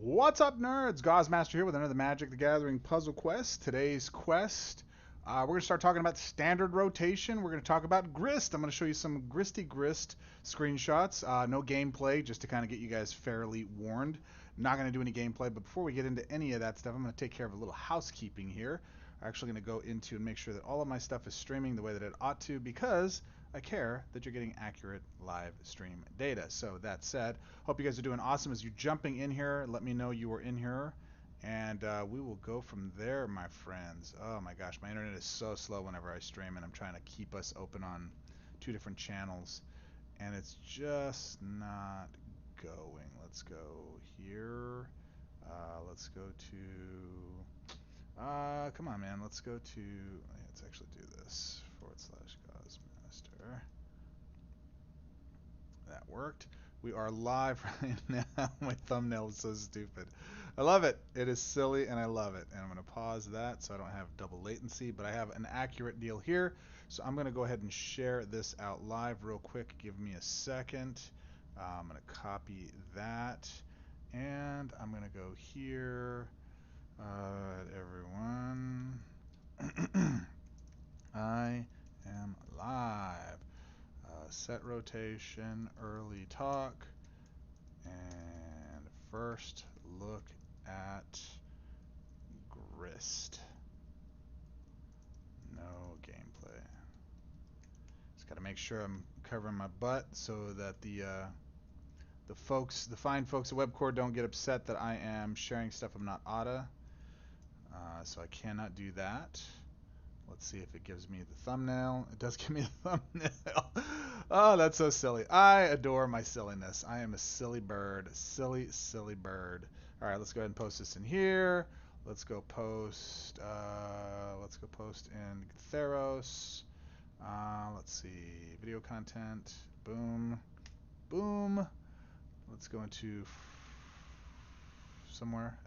What's up, nerds? Goz Master here with another Magic the Gathering puzzle quest. Today's quest, we're going to start talking about standard rotation. We're going to talk about Grist. I'm going to show you some Grist screenshots. No gameplay, just to kind of get you guys fairly warned. Not going to do any gameplay, but before we get into any of that stuff, I'm going to take care of a little housekeeping here. I'm actually going to go into and make sure that all of my stuff is streaming the way that it ought to, because I care that you're getting accurate live stream data. So that said, hope you guys are doing awesome. As you're jumping in here, let me know you are in here, and we will go from there, my friends. Oh my gosh, my internet is so slow whenever I stream, and I'm trying to keep us open on two different channels, and it's just not going. Let's go here. Let's go to... come on, man. Let's go to... Let's actually do this. /Goz Master. That worked. We are live right now. My thumbnail is so stupid. I love it. It is silly and I love it. And I'm going to pause that so I don't have double latency, but I have an accurate deal here. So I'm going to go ahead and share this out live real quick. Give me a second. I'm going to copy that. And I'm going to go here. Everyone. I am live. Set rotation, early talk, and first look at Grist. No gameplay. Just got to make sure I'm covering my butt so that the fine folks at Webcore don't get upset that I am sharing stuff I'm not oughta. So I cannot do that. Let's see if it gives me the thumbnail. It does give me the thumbnail. Oh, that's so silly. I adore my silliness. I am a silly bird. Silly, silly bird. All right, let's go ahead and post this in here. Let's go post in Theros. Let's see. Video content. Boom. Boom. Let's go into somewhere.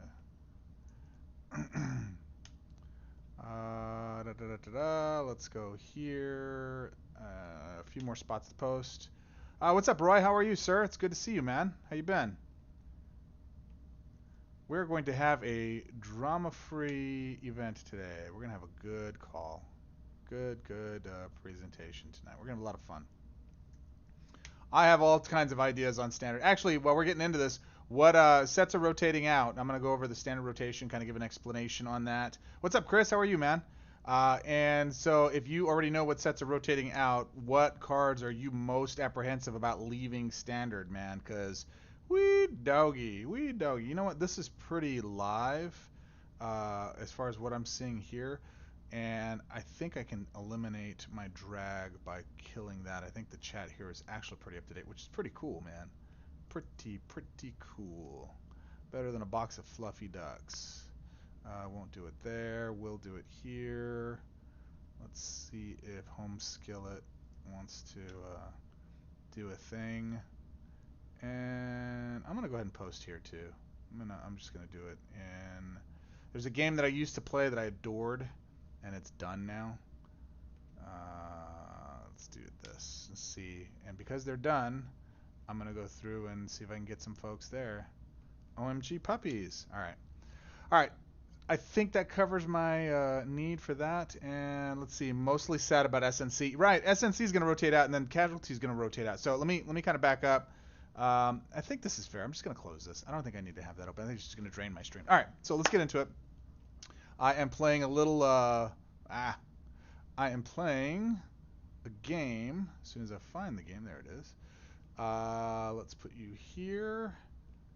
Let's go here. A few more spots to post. What's up, Roy? How are you, sir? It's good to see you, man. How you been? We're going to have a drama-free event today. We're going to have a good call. Good presentation tonight. We're going to have a lot of fun. I have all kinds of ideas on standard. Actually, while we're getting into this, what sets are rotating out? I'm going to go over the standard rotation, kind of give an explanation on that. What's up, Chris? How are you, man? And so if you already know what sets are rotating out, what cards are you most apprehensive about leaving standard, man? Because wee doggy. You know what? This is pretty live as far as what I'm seeing here. And I think I can eliminate my drag by killing that. I think the chat here is actually pretty up to date, which is pretty cool, man. Pretty cool. Better than a box of fluffy ducks. Won't do it there. We'll do it here. Let's see if Home Skillet wants to do a thing. And I'm gonna go ahead and post here too. I'm just gonna do it. And there's a game that I used to play that I adored, and it's done now. Let's do this. Let's see. And because they're done, I'm gonna go through and see if I can get some folks there. OMG puppies. All right. I think that covers my need for that. And let's see. Mostly sad about SNC. Right. SNC is gonna rotate out, and then Casualty is gonna rotate out. So let me kind of back up. I think this is fair. I'm just gonna close this. I don't think I need to have that open. I think it's just gonna drain my stream. All right. So let's get into it. I am playing a little. I am playing a game. As soon as I find the game, there it is. Let's put you here,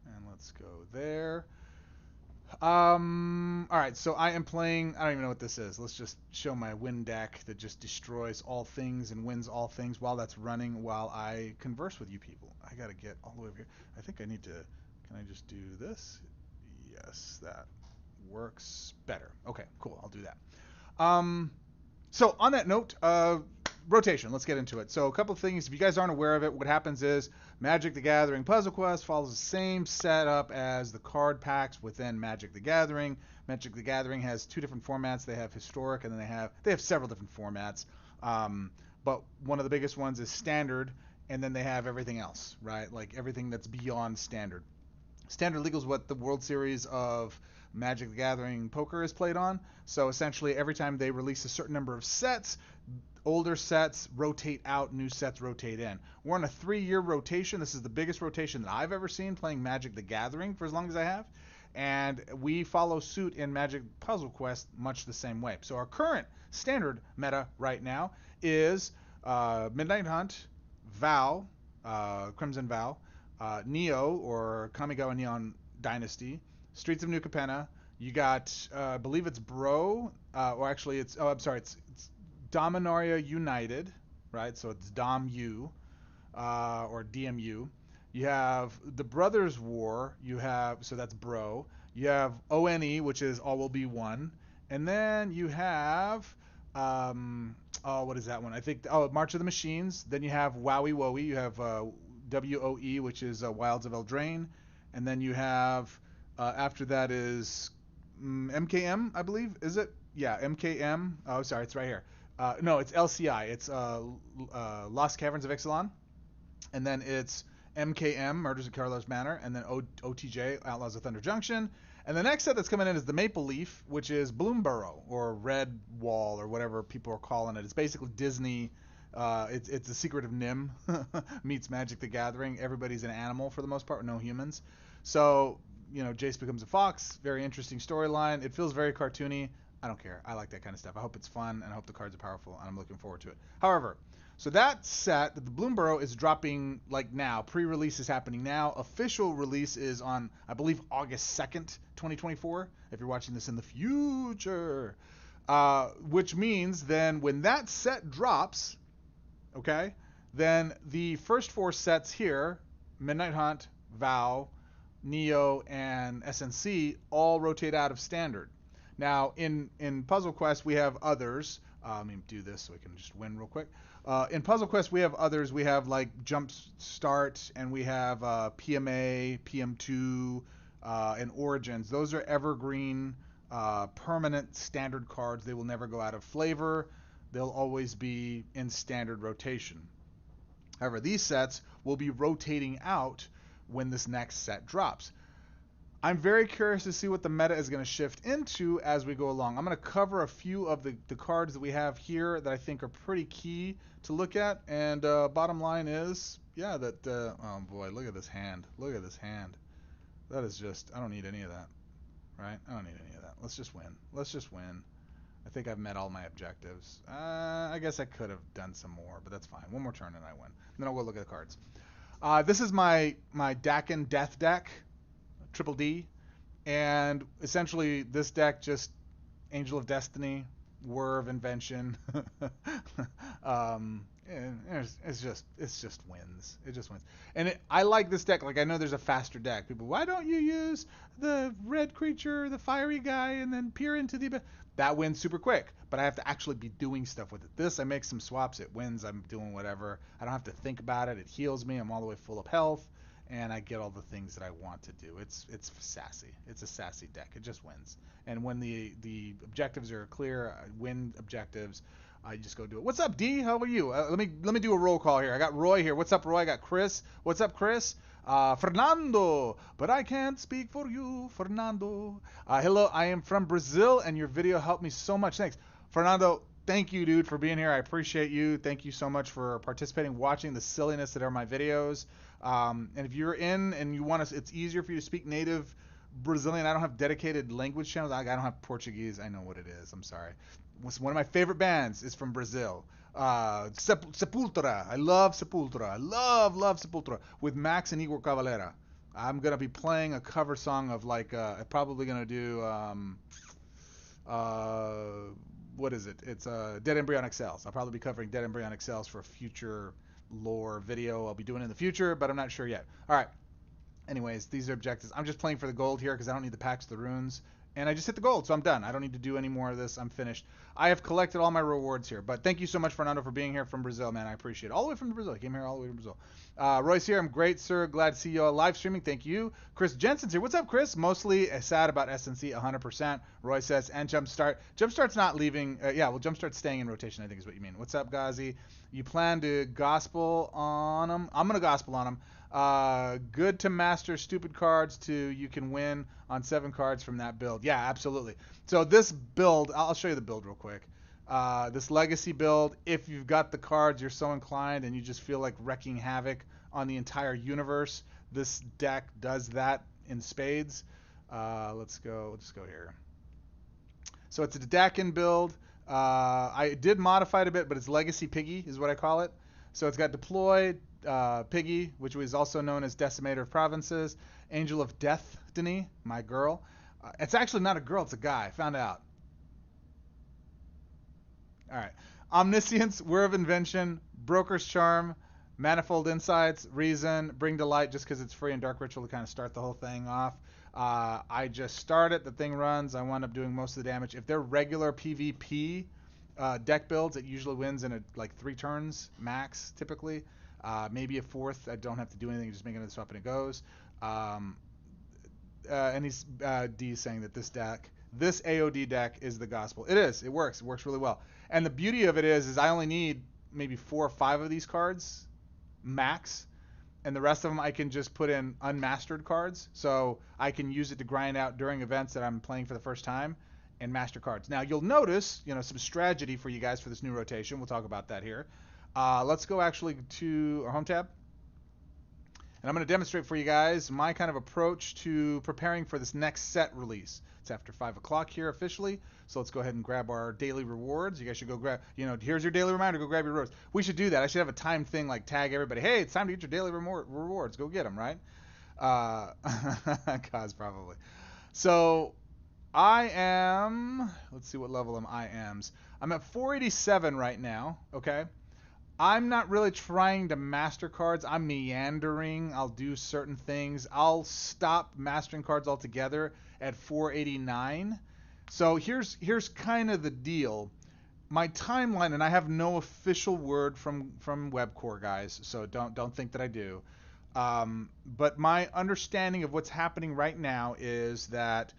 and let's go there. All right, so I am playing, I don't even know what this is. Let's just show my win deck that just destroys all things and wins all things while that's running while I converse with you people. I gotta get all the way over here. I think I need to, can I just do this? Yes, that works better. Okay, cool, I'll do that. So on that note, rotation, let's get into it. So a couple of things, if you guys aren't aware of it, what happens is Magic the Gathering Puzzle Quest follows the same setup as the card packs within Magic the Gathering. Magic the Gathering has two different formats. They have historic, and then they have several different formats. But one of the biggest ones is standard, and then they have everything else, right? Like everything that's beyond standard. Standard Legal is what the World Series of Magic the Gathering Poker is played on. So essentially, every time they release a certain number of sets, older sets rotate out, new sets rotate in. We're on a 3-year rotation. This is the biggest rotation that I've ever seen playing Magic the Gathering for as long as I have. And we follow suit in Magic Puzzle Quest much the same way. So our current standard meta right now is Midnight Hunt, Vow, Crimson Vow, Neo or Kamigawa Neon Dynasty, Streets of New Capenna. You got, I believe it's Bro, or actually it's, oh, I'm sorry, it's Dominaria United, right? So it's Dom U, or DMU. You have the Brothers War. You have, so that's Bro. You have ONE, which is All Will Be One. And then you have, oh, what is that one? I think, oh, March of the Machines. Then you have Wowie Wowie. You have WOE, which is Wilds of Eldraine. And then you have, after that is MKM, I believe. Is it? Yeah, MKM. Oh, sorry, it's right here. No, it's LCI. It's Lost Caverns of Ixalan. And then it's MKM, Murders at Carlos Manor. And then OTJ, Outlaws of Thunder Junction. And the next set that's coming in is the Maple Leaf, which is Bloomburrow, or Red Wall, or whatever people are calling it. It's basically Disney. It's the Secret of Nim meets Magic the Gathering. Everybody's an animal for the most part, no humans. So, you know, Jace becomes a fox. Very interesting storyline. It feels very cartoony. I don't care. I like that kind of stuff. I hope it's fun, and I hope the cards are powerful, and I'm looking forward to it. However, so that set, the Bloomburrow, is dropping like now. Pre-release is happening now. Official release is on, I believe, August 2nd, 2024, if you're watching this in the future. Which means then when that set drops, okay, then the first 4 sets here, Midnight Hunt, Vow, Neo, and SNC, all rotate out of Standard. Now, in Puzzle Quest, we have others. Let me do this so we can just win real quick. In Puzzle Quest, we have others. We have like Jump Start, and we have PMA, PM2, and Origins. Those are evergreen, permanent standard cards. They will never go out of flavor. They'll always be in standard rotation. However, these sets will be rotating out when this next set drops. I'm very curious to see what the meta is going to shift into as we go along. I'm going to cover a few of the cards that we have here that I think are pretty key to look at. And bottom line is, yeah, that, oh boy, look at this hand. Look at this hand. That is just, I don't need any of that, right? I don't need any of that. Let's just win. Let's just win. I think I've met all my objectives. I guess I could have done some more, but that's fine. One more turn and I win. Then I'll go look at the cards. This is my Dakin Death deck. Triple D, and essentially this deck just Angel of Destiny, Whir of Invention. It's just wins. It just wins. And I like this deck. Like, I know there's a faster deck. People, why don't you use the red creature, the fiery guy, and then peer into the... That wins super quick, but I have to actually be doing stuff with it. This, I make some swaps, it wins, I'm doing whatever. I don't have to think about it. It heals me. I'm all the way full of health. And I get all the things that I want to do. It's sassy. It's a sassy deck. It just wins. And when the objectives are clear, win objectives, I just go do it. What's up, D? How are you? Let me do a roll call here. I got Roy here. What's up, Roy? I got Chris. What's up, Chris? Fernando, but I can't speak for you, Fernando. Hello, I am from Brazil, and your video helped me so much. Thanks, Fernando. Thank you, dude, for being here. I appreciate you. Thank you so much for participating, watching the silliness that are my videos. And if you're in and you want to, it's easier for you to speak native Brazilian. I don't have dedicated language channels. I don't have Portuguese. I know what it is. I'm sorry. One of my favorite bands is from Brazil. Sepultura. I love Sepultura. I love Sepultura with Max and Igor Cavalera. I'm gonna be playing a cover song of like I'm probably gonna do what is it? It's Dead Embryonic Cells. I'll probably be covering Dead Embryonic Cells for a future lore video I'll be doing in the future, but I'm not sure yet. All right. Anyways, these are objectives. I'm just playing for the gold here because I don't need the packs of the runes. And I just hit the gold, so I'm done. I don't need to do any more of this. I'm finished. I have collected all my rewards here. But thank you so much, Fernando, for being here from Brazil, man. I appreciate it. All the way from Brazil. I came here all the way from Brazil. Royce here. I'm great, sir. Glad to see you all live streaming. Thank you. Chris Jensen's here. What's up, Chris? Mostly sad about SNC, 100%. Roy says, and Jumpstart. Jumpstart's not leaving. Yeah, well, Jumpstart's staying in rotation, I think is what you mean. What's up, Ghazi? You plan to gospel on him? I'm going to gospel on him. Good to master stupid cards to you can win on 7 cards from that build. Yeah, absolutely. So this build, I'll show you the build real quick. This legacy build, if you've got the cards, you're so inclined, and you just feel like wrecking havoc on the entire universe, this deck does that in spades. Let's go here. So it's a Dakin build. I did modify it a bit, but it's Legacy Piggy is what I call it. So it's got Deploy, Piggy, which was also known as Decimator of Provinces, Angel of Destiny, my girl. It's actually not a girl, it's a guy. Found out. All right. Omniscience, Whir of Invention, Broker's Charm, Manifold Insights, Reason, Bring to Light, just because it's free, and Dark Ritual to kind of start the whole thing off. I just start it, the thing runs, I wind up doing most of the damage. If they're regular PvP deck builds, it usually wins in like 3 turns max, typically. Maybe a 4th. I don't have to do anything, just make another swap and it goes. And he's D saying that this AOD deck is the gospel. It is. It works. It works really well. And the beauty of it is I only need maybe 4 or 5 of these cards max, and the rest of them I can just put in unmastered cards, so I can use it to grind out during events that I'm playing for the first time and master cards. Now you'll notice, some strategy for you guys for this new rotation. We'll talk about that here. Let's go actually to our home tab. And I'm going to demonstrate for you guys my kind of approach to preparing for this next set release. It's after 5 o'clock here officially, so let's go ahead and grab our daily rewards. You guys should go grab, here's your daily reminder, go grab your rewards. We should do that. I should have a timed thing, like tag everybody, hey, it's time to get your daily rewards. Go get them, right? Goz probably. So I am, let's see what level I am. I'm at 487 right now, okay? I'm not really trying to master cards. I'm meandering. I'll do certain things. I'll stop mastering cards altogether at 489. So here's kind of the deal. My timeline, and I have no official word from WebCore guys, so don't think that I do. But my understanding of what's happening right now is that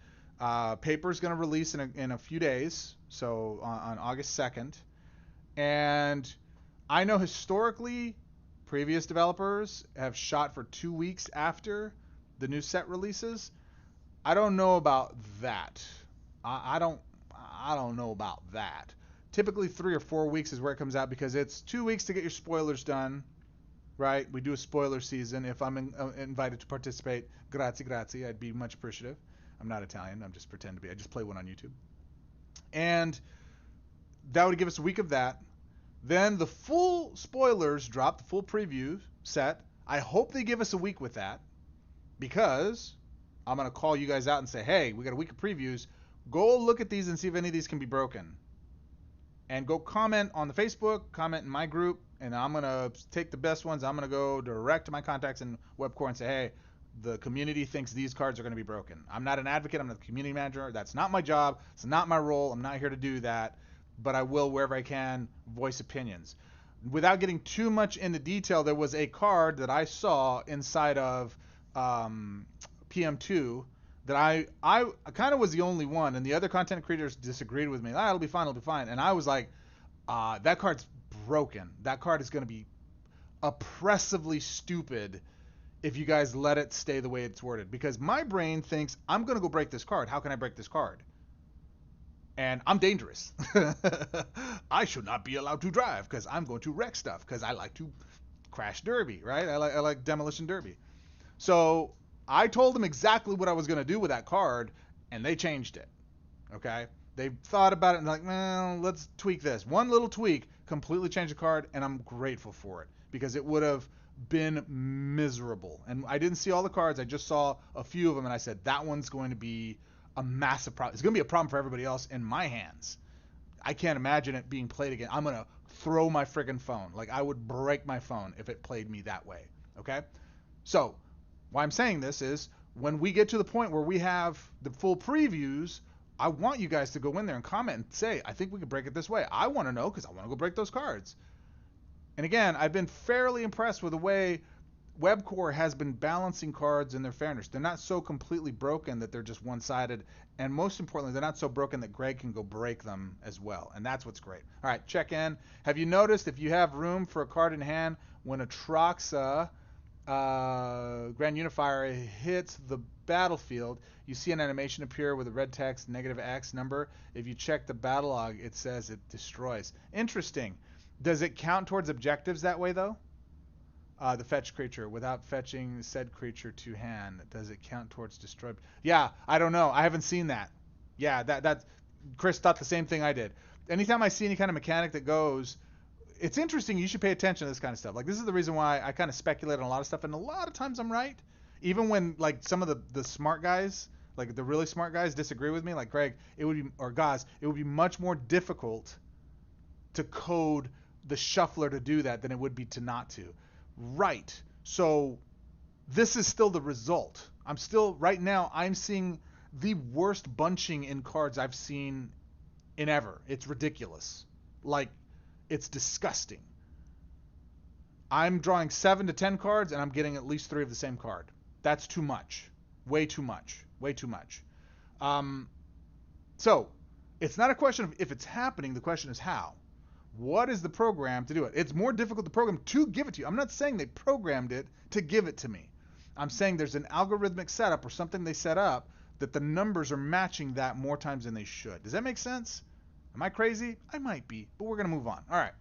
paper is going to release in a few days, so on August 2nd, and I know historically previous developers have shot for 2 weeks after the new set releases. I don't know about that. I don't know about that. Typically 3 or 4 weeks is where it comes out, because it's 2 weeks to get your spoilers done, right? We do a spoiler season. If I'm invited to participate, grazie, I'd be much appreciative. I'm not Italian. I'm just pretend to be. I just play one on YouTube. And that would give us a week of that. Then the full spoilers drop, the full preview set. I hope they give us a week with that, because I'm going to call you guys out and say, hey, we got a week of previews. Go look at these and see if any of these can be broken. And go comment on the Facebook, comment in my group, and I'm going to take the best ones. I'm going to go direct to my contacts in WebCore and say, hey, the community thinks these cards are going to be broken. I'm not an advocate. I'm not the community manager. That's not my job. It's not my role. I'm not here to do that. But I will, wherever I can, voice opinions. Without getting too much into detail, there was a card that I saw inside of PM2 that I kind of was the only one, and the other content creators disagreed with me. It'll be fine. And I was like, that card's broken. That card is going to be oppressively stupid if you guys let it stay the way it's worded. Because my brain thinks, I'm going to go break this card. How can I break this card? And I'm dangerous. I should not be allowed to drive because I'm going to wreck stuff, because I like to crash derby, right? I like demolition derby. So I told them exactly what I was going to do with that card, and they changed it. Okay? They thought about it and like, well, let's tweak this. One little tweak completely changed the card, and I'm grateful for it, because it would have been miserable. And I didn't see all the cards. I just saw a few of them, and I said, that one's going to be a massive problem. It's going to be a problem for everybody else in my hands. I can't imagine it being played again. I'm going to throw my friggin' phone. Like, I would break my phone if it played me that way. Okay? So, why I'm saying this is, when we get to the point where we have the full previews, I want you guys to go in there and comment and say, I think we can break it this way. I want to know, because I want to go break those cards. And again, I've been fairly impressed with the way WebCore has been balancing cards in their fairness. They're not so completely broken that they're just one-sided, and most importantly, they're not so broken that Greg can go break them as well, and that's what's great. All right, check in. Have you noticed if you have room for a card in hand, when Atraxa Grand Unifier hits the battlefield, you see an animation appear with a red text -X number. If you check the battle log, it says it destroys. Interesting. Does it count towards objectives that way though? The fetch creature without fetching said creature to hand. Does it count towards destroy? Yeah, I don't know. I haven't seen that. Yeah, that Chris thought the same thing I did. Anytime I see any kind of mechanic that goes, it's interesting. You should pay attention to this kind of stuff. Like this is the reason why I kind of speculate on a lot of stuff, and a lot of times I'm right. Even when like some of the smart guys, like the really smart guys, disagree with me, like Greg, it would be or Goz, it would be much more difficult to code the shuffler to do that than it would be to not to. Right. So this is still the result. I'm still right now. I'm seeing the worst bunching in cards I've seen in ever. It's ridiculous. Like it's disgusting. I'm drawing 7 to 10 cards and I'm getting at least 3 of the same card. That's too much. Way too much. Way too much. So it's not a question of if it's happening. The question is how. What is the program to do it? It's more difficult to program to give it to you. I'm not saying they programmed it to give it to me. I'm saying there's an algorithmic setup or something they set up that the numbers are matching that more times than they should. Does that make sense? Am I crazy? I might be, but we're going to move on. All right.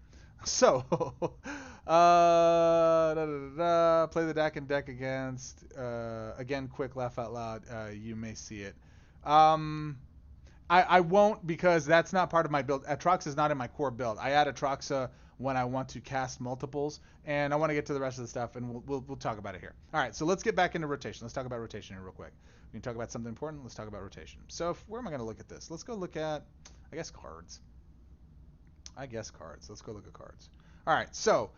So, play the deck and deck against, again, quick laugh out loud. You may see it. I won't because that's not part of my build. Atroxa is not in my core build. I add Atroxa when I want to cast multiples, and I want to get to the rest of the stuff, and we'll talk about it here. All right, so let's get back into rotation. Let's talk about rotation here real quick. We can talk about something important. Let's talk about rotation. So where am I going to look at this? Let's go look at, I guess, cards. Let's go look at cards. All right, so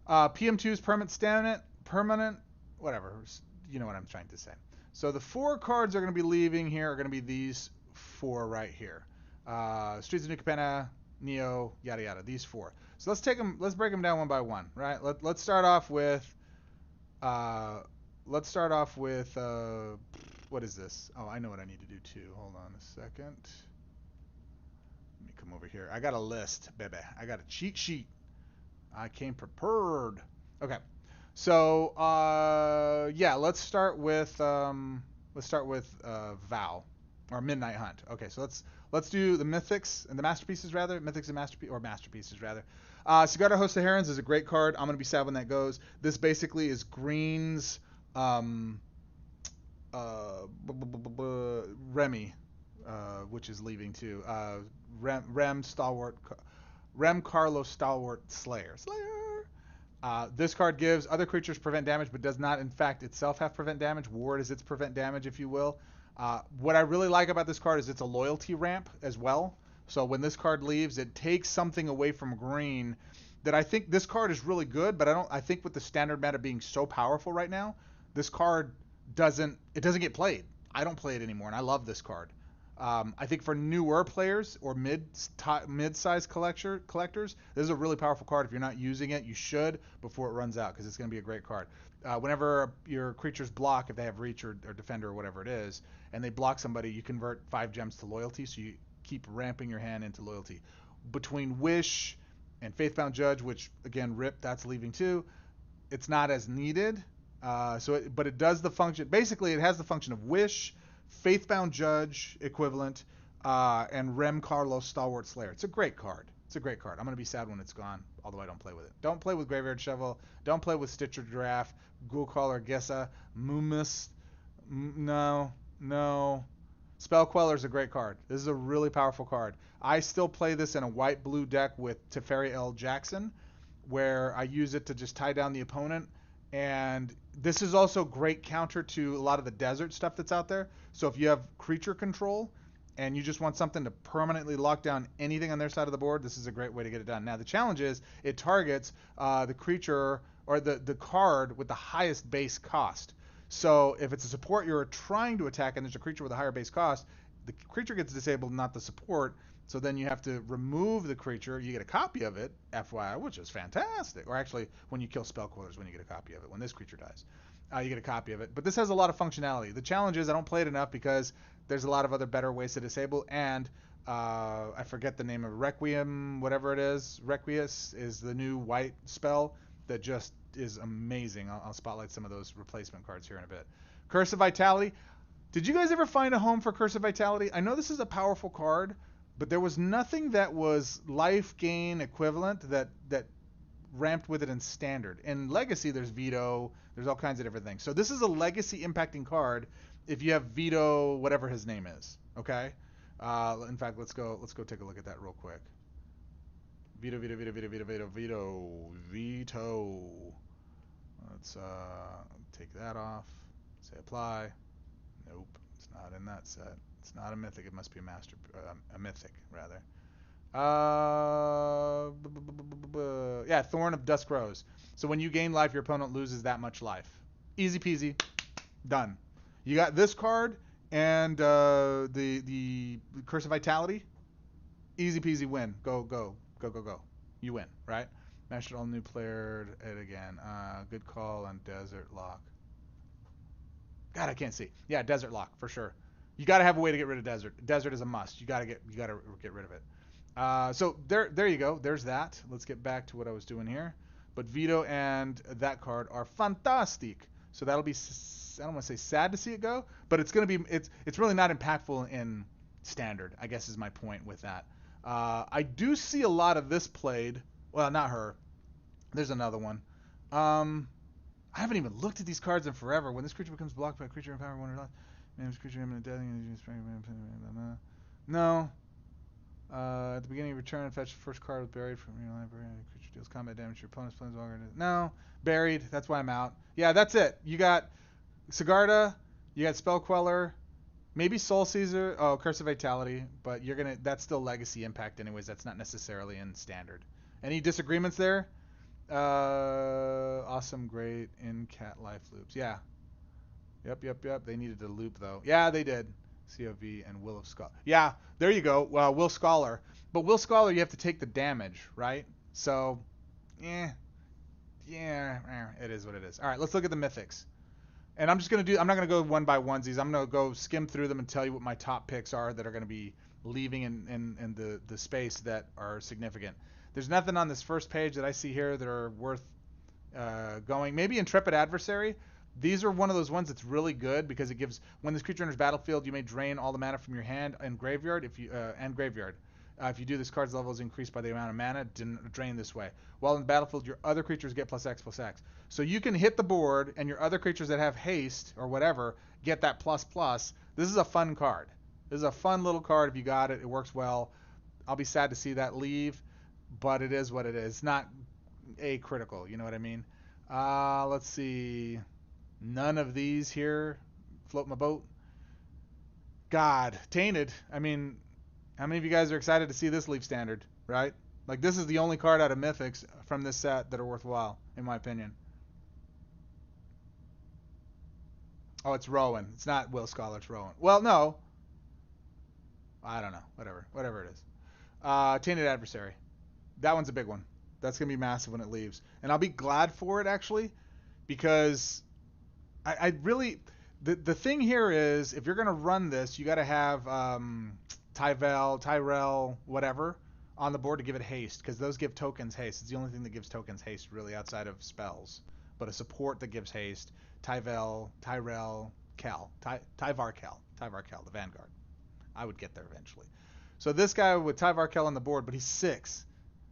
PM2 is permanent, whatever. You know what I'm trying to say. So the 4 cards are going to be leaving here are going to be these 4 right here. Streets of New Capenna, Neo, yada yada. These 4. So let's take them. Let's break them down one by one. Right. Let's start off with. What is this? Oh, I know what I need to do too. Hold on a second. Let me come over here. I got a list, baby. I got a cheat sheet. I came prepared. Okay. So yeah, let's start with Vow or Midnight Hunt. Okay, so let's do the mythics and the masterpieces rather. Mythics and masterpieces rather. Cigarra Host of Herons is a great card. I'm gonna be sad when that goes. This basically is Green's Remy, which is leaving too. Rem Carlos Stalwart Slayer. This card gives other creatures prevent damage, but does not, in fact, itself have prevent damage. Ward is its prevent damage, if you will. What I really like about this card is it's a loyalty ramp as well. So when this card leaves, it takes something away from green that I think this card is really good, but I think with the standard meta being so powerful right now, this card doesn't get played. I don't play it anymore, and I love this card. I think for newer players or mid-size collectors, this is a really powerful card. If you're not using it, you should before it runs out because it's going to be a great card. Whenever your creatures block, if they have reach or defender or whatever it is, and they block somebody, you convert 5 gems to loyalty, so you keep ramping your hand into loyalty. Between Wish and Faithbound Judge, which again, RIP, that's leaving too, it's not as needed. But it does the function. Basically, it has the function of Wish, Faithbound Judge equivalent, and Rem Carlos Stalwart Slayer. It's a great card. I'm going to be sad when it's gone, although I don't play with it. Don't play with Graveyard Shovel. Don't play with Stitcher Giraffe, Ghoulcaller Gessa, Moomus. No. Spell Queller is a great card. This is a really powerful card. I still play this in a white-blue deck with Teferi L. Jackson, where I use it to just tie down the opponent. And this is also great counter to a lot of the desert stuff that's out there. So if you have creature control and you just want something to permanently lock down anything on their side of the board, this is a great way to get it done. Now the challenge is it targets the creature or the card with the highest base cost. So if it's a support you're trying to attack and there's a creature with a higher base cost, the creature gets disabled, not the support. So then you have to remove the creature. You get a copy of it, FYI, which is fantastic. Or actually, when you kill Spell Quellers, when you get a copy of it. When this creature dies, you get a copy of it. But this has a lot of functionality. The challenge is I don't play it enough because there's a lot of other better ways to disable. And I forget the name of Requiem, whatever it is. Requies is the new white spell that just is amazing. I'll spotlight some of those replacement cards here in a bit. Curse of Vitality. Did you guys ever find a home for Curse of Vitality? I know this is a powerful card, but there was nothing that was life gain equivalent that ramped with it in Standard. In Legacy, there's Veto. There's all kinds of different things. So this is a Legacy impacting card if you have Veto, whatever his name is. Okay. In fact, let's go take a look at that real quick. Veto. Let's take that off. Say apply. Nope, it's not in that set. It's not a mythic. It must be a master, a mythic rather. Yeah, Thorn of Dusk Rose. So when you gain life, your opponent loses that much life. Easy peasy, done. You got this card and the Curse of Vitality. Easy peasy win. Go. You win, right? Mastered all new player it again. Good call on Desert Lock. God, I can't see. Yeah, Desert Lock for sure. You got to have a way to get rid of Desert. Desert is a must. You got to get rid of it. So there you go. There's that. Let's get back to what I was doing here. But Veto and that card are fantastic. So that'll be, I don't want to say sad to see it go, but it's going to be, it's really not impactful in Standard, I guess is my point with that. I do see a lot of this played. Well, not her. There's another one. I haven't even looked at these cards in forever. When this creature becomes blocked by a creature in power, one or less, names creature imminent death. No. At the beginning of your turn, fetch the first card with buried from your library. Creature deals combat damage to your opponent's planeswalker. No. Buried. That's why I'm out. Yeah, that's it. You got Sigarda. You got Spell Queller. Maybe Soul Caesar. Oh, Curse of Vitality. But that's still Legacy impact anyways. That's not necessarily in Standard. Any disagreements there? Awesome, great, in cat life loops. Yeah. Yep. They needed to loop though. Yeah, they did. COV and Will of Scholar. Yeah, there you go. Will Scholar. But Will Scholar, you have to take the damage, right? So, yeah, it is what it is. All right, let's look at the mythics. And I'm not gonna go one by onesies. I'm gonna go skim through them and tell you what my top picks are that are gonna be leaving in the space that are significant. There's nothing on this first page that I see here that are worth going. Maybe Intrepid Adversary. These are one of those ones that's really good because it gives, when this creature enters battlefield, you may drain all the mana from your hand and graveyard. If you do, this card's level is increased by the amount of mana drained this way. While in the battlefield, your other creatures get +X/+X. So you can hit the board, and your other creatures that have haste or whatever get that ++. This is a fun card. This is a fun little card if you got it. It works well. I'll be sad to see that leave, but it is what it is. It's not a critical, you know what I mean? Let's see. None of these here float my boat. God, Tainted. I mean, how many of you guys are excited to see this leave Standard, right? Like, this is the only card out of Mythics from this set that are worthwhile, in my opinion. Oh, it's Rowan. It's not Will Scholar, it's Rowan. Well, no. I don't know. Whatever it is. Tainted Adversary. That one's a big one. That's going to be massive when it leaves. And I'll be glad for it, actually, because I really... The thing here is, if you're going to run this, you got to have Tyrell, whatever, on the board to give it haste, because those give tokens haste. It's the only thing that gives tokens haste, really, outside of spells. But a support that gives haste, Tyrell, Cal, Tyvar Cal, the Vanguard. I would get there eventually. So this guy with Tyvar Cal on the board, but he's 6.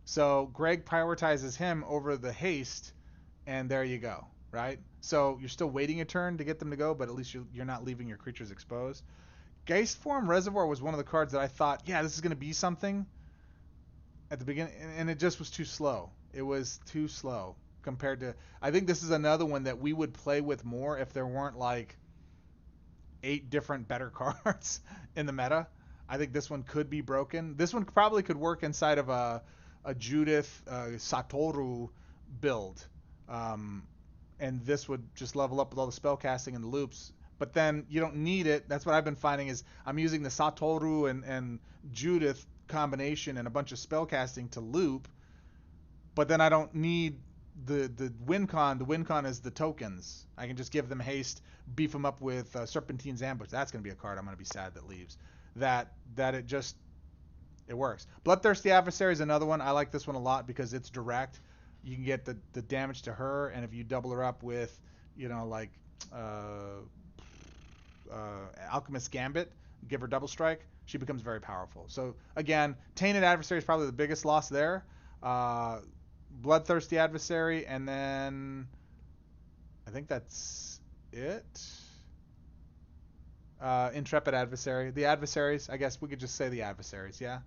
So Greg prioritizes him over the haste, and there you go, right? So you're still waiting a turn to get them to go, but at least you're not leaving your creatures exposed. Geistform Reservoir was one of the cards that I thought, yeah, this is going to be something at the beginning, and it just was too slow. It was too slow compared to... I think this is another one that we would play with more if there weren't like 8 different better cards in the meta. I think this one could be broken. This one probably could work inside of a Judith Satoru build. And this would just level up with all the spell casting and the loops. But then you don't need it. That's what I've been finding is I'm using the Satoru and Judith combination and a bunch of spell casting to loop. But then I don't need the win con. The win con is the tokens. I can just give them haste, beef them up with Serpentine's Ambush. That's going to be a card I'm going to be sad that leaves. That it works. Bloodthirsty Adversary is another one. I like this one a lot because it's direct. you can get the damage to her, and if you double her up with, like uh, Alchemist Gambit, give her double strike, she becomes very powerful. So again, Tainted Adversary is probably the biggest loss there. Uh, Bloodthirsty Adversary, and then I think that's it. Intrepid Adversary. The adversaries, I guess we could just say the adversaries, yeah?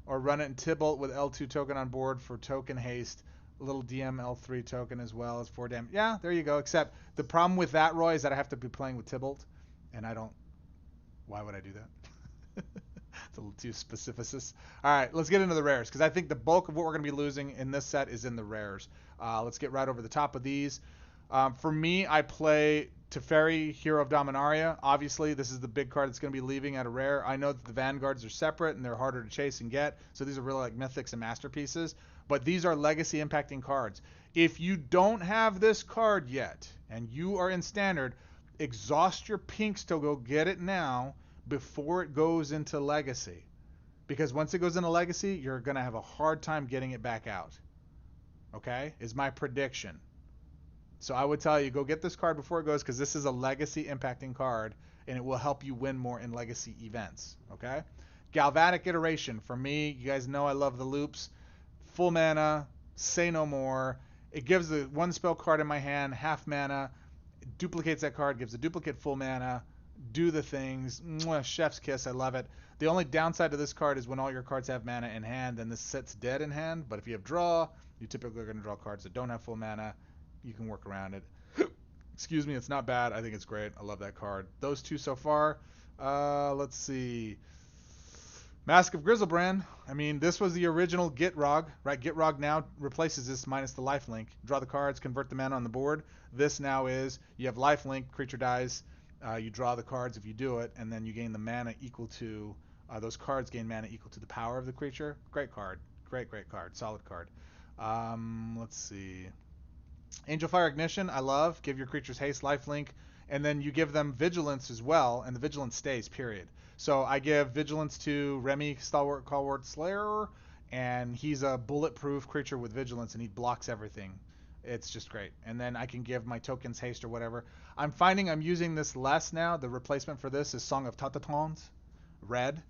Or run it in Tybalt with L2 token on board for token haste. A little DM L3 token as well as 4 damage. Yeah, there you go. Except the problem with that, Roy, is that I have to be playing with Tybalt, and I don't. Why would I do that? It's a little too specificist. All right, let's get into the rares, because I think the bulk of what we're going to be losing in this set is in the rares. Let's get right over the top of these. For me, I play Teferi, Hero of Dominaria. Obviously, this is the big card that's going to be leaving at a rare. I know that the Vanguards are separate and they're harder to chase and get, so these are really like mythics and masterpieces. But these are legacy impacting cards. If you don't have this card yet and you are in standard, exhaust your pinks to go get it now before it goes into legacy. Because once it goes into legacy, you're going to have a hard time getting it back out. Okay? Is my prediction. So I would tell you, go get this card before it goes, because this is a legacy impacting card, and it will help you win more in legacy events. Okay? Galvanic Iteration. For me, you guys know I love the loops. Full mana, say no more. It gives the one spell card in my hand, half mana, duplicates that card, gives a duplicate full mana, do the things. Mwah, chef's kiss, I love it. The only downside to this card is when all your cards have mana in hand, then this set's dead in hand. But if you have draw, you typically are going to draw cards that don't have full mana. You can work around it. Excuse me, it's not bad. I think it's great. I love that card. Those two so far. Let's see. Mask of Griselbrand. I mean, this was the original Gitrog, right? Gitrog now replaces this minus the lifelink. Draw the cards, convert the mana on the board. This now is, you have lifelink, creature dies, you draw the cards if you do it, and then you gain the mana equal to, those cards gain mana equal to the power of the creature. Great card. Great card. Solid card. Let's see. Angel Fire Ignition, I love. Give your creatures haste, lifelink, and then you give them vigilance as well, and the vigilance stays, period. So I give vigilance to Remy, Stalwart Slayer, and he's a bulletproof creature with vigilance, and he blocks everything. It's just great. And then I can give my tokens haste or whatever. I'm finding I'm using this less now. The replacement for this is Song of Tatatons, red.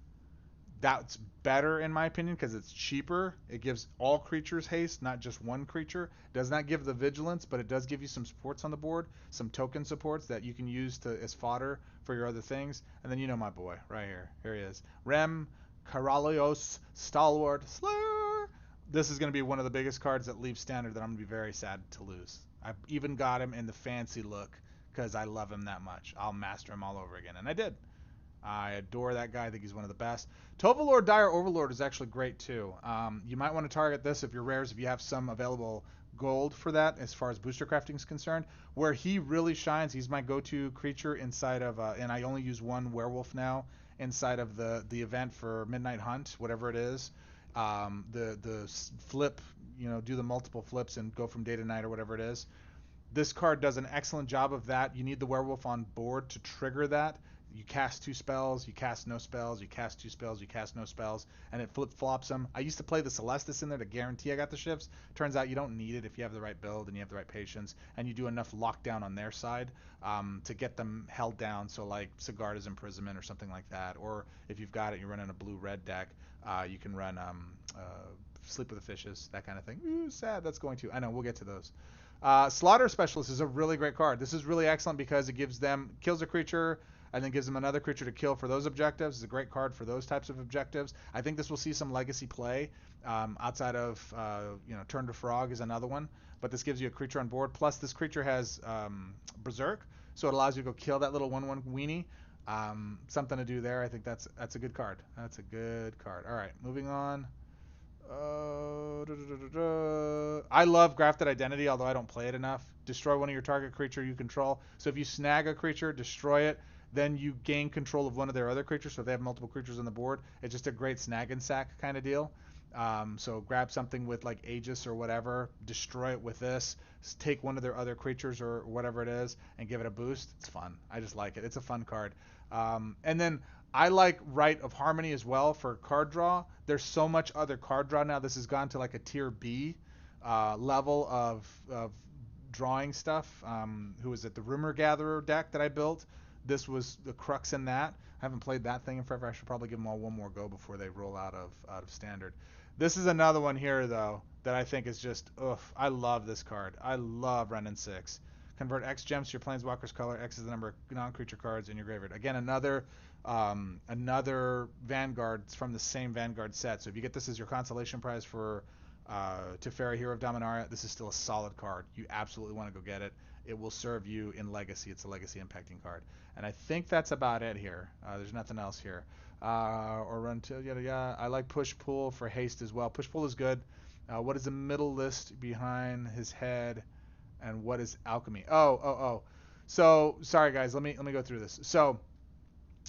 That's better in my opinion because it's cheaper. It gives all creatures haste, not just one creature. Does not give the vigilance, but it does give you some supports on the board, some token supports that you can use as fodder for your other things. And then you know my boy right here. Here he is. Rem Karalios Stalwart Slayer. This is going to be one of the biggest cards that leaves standard that I'm going to be very sad to lose. I've even got him in the fancy look because I love him that much. I'll master him all over again. And I did. I adore that guy. I think he's one of the best. Tovalor Dire Overlord is actually great too. You might want to target this if you're rares, if you have some available gold for that as far as booster crafting is concerned. Where he really shines, he's my go-to creature inside of, and I only use one werewolf now inside of the event for Midnight Hunt, whatever it is. The flip, do the multiple flips and go from day to night or whatever it is. This card does an excellent job of that. You need the werewolf on board to trigger that. You cast 2 spells, you cast no spells, you cast 2 spells, you cast no spells, and it flip-flops them. I used to play the Celestis in there to guarantee I got the shifts. Turns out you don't need it if you have the right build and you have the right patience, and you do enough lockdown on their side to get them held down, so like Sigarda's Imprisonment or something like that. Or if you've got it, you're running a blue-red deck, you can run Sleep with the Fishes, that kind of thing. Ooh, sad, that's going to. I know, we'll get to those. Slaughter Specialist is a really great card. This is really excellent because it kills a creature, and then gives them another creature to kill for those objectives. It's a great card for those types of objectives. I think this will see some legacy play outside of, Turn to Frog is another one. But this gives you a creature on board. Plus, this creature has Berserk, so it allows you to go kill that little 1/1 weenie. Something to do there. I think that's a good card. That's a good card. All right, moving on. I love Grafted Identity, although I don't play it enough. Destroy one of your target creature you control. So if you snag a creature, destroy it. Then you gain control of one of their other creatures. So if they have multiple creatures on the board, it's just a great snag and sack kind of deal. So grab something with like Aegis or whatever, destroy it with this, take one of their other creatures or whatever it is, and give it a boost. It's fun. I just like it. It's a fun card. And then I like Rite of Harmony as well for card draw. There's so much other card draw now. This has gone to like a tier B level of drawing stuff. Who was it? The Rumor Gatherer deck that I built. This was the crux in that. I haven't played that thing in forever. I should probably give them all one more go before they roll out of standard. This is another one here though that I think is just oof. I love this card. I love Renin 6. Convert X gems to your Planeswalker's color. X is the number of non-creature cards in your graveyard. Again, another Vanguard from the same Vanguard set. So if you get this as your consolation prize for Teferi, Hero of Dominaria, this is still a solid card. You absolutely want to go get it. It will serve you in Legacy. It's a Legacy impacting card. And I think that's about it here. There's nothing else here. Or run to yada yada. I like Push Pull for haste as well. Push Pull is good. What is the middle list behind his head? And what is Alchemy? Oh. So sorry guys, let me go through this. So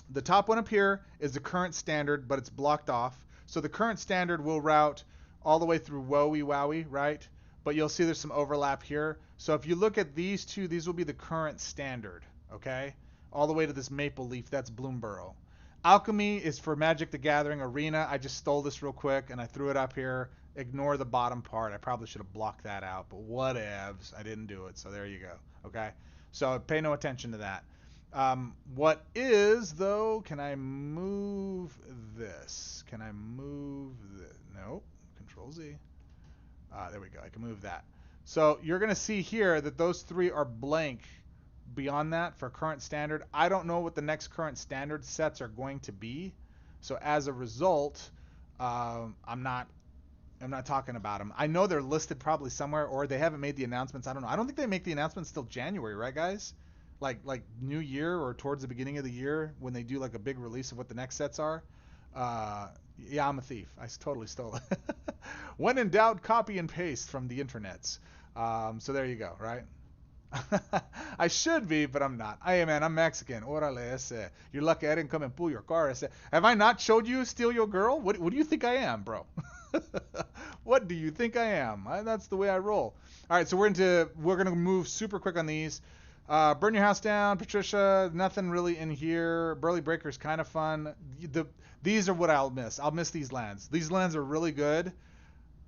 the top one up here is the current standard, but it's blocked off. So the current standard will route all the way through Wowie Wowie, right? But you'll see there's some overlap here. So if you look at these two, these will be the current standard, okay? All the way to this Maple Leaf, that's Bloomburrow. Alchemy is for Magic the Gathering Arena. I just stole this real quick and I threw it up here. Ignore the bottom part. I probably should have blocked that out, but whatevs. I didn't do it, so there you go, okay? So pay no attention to that. What is, though, can I move this? Can I move this? Nope. Control Z. There we go. I can move that. So you're going to see here that those three are blank beyond that for current standard. I don't know what the next current standard sets are going to be. So as a result, I'm not talking about them. I know they're listed probably somewhere, or they haven't made the announcements. I don't know. I don't think they make the announcements till January, right, guys? Like New Year or towards the beginning of the year when they do like a big release of what the next sets are. Yeah, I'm a thief. I totally stole it. When in doubt, copy and paste from the internets. So there you go, right? I should be, but I'm not. Hey, man, I'm Mexican. Orale, ese. You're lucky I didn't come and pull your car. Ese. Have I not showed you Steal Your Girl? What do you think I am, bro? What do you think I am? That's the way I roll. All right, so we're going to move super quick on these. Burn Your House Down, Patricia, nothing really in here. Burly Breaker's kind of fun. These are what I'll miss. I'll miss these lands. These lands are really good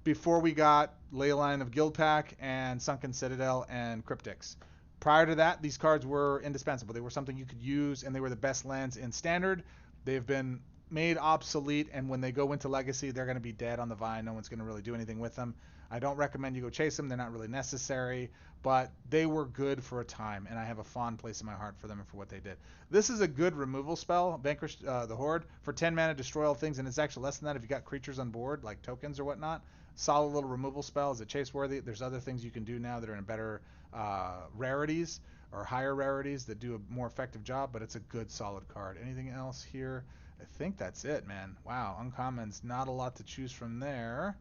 before we got Leyline of Guildpact and Sunken Citadel and Cryptics. Prior to that, these cards were indispensable. They were something you could use, and they were the best lands in Standard. They've been made obsolete, and when they go into Legacy, they're going to be dead on the vine. No one's going to really do anything with them. I don't recommend you go chase them. They're not really necessary, but they were good for a time, and I have a fond place in my heart for them and for what they did. This is a good removal spell, Vanquish the Horde. For 10 mana, destroy all things, and it's actually less than that if you got creatures on board, like tokens or whatnot. Solid little removal spell. Is it chase worthy? There's other things you can do now that are in better rarities or higher rarities that do a more effective job, but it's a good solid card. Anything else here? I think that's it, man. Wow, uncommons, not a lot to choose from there.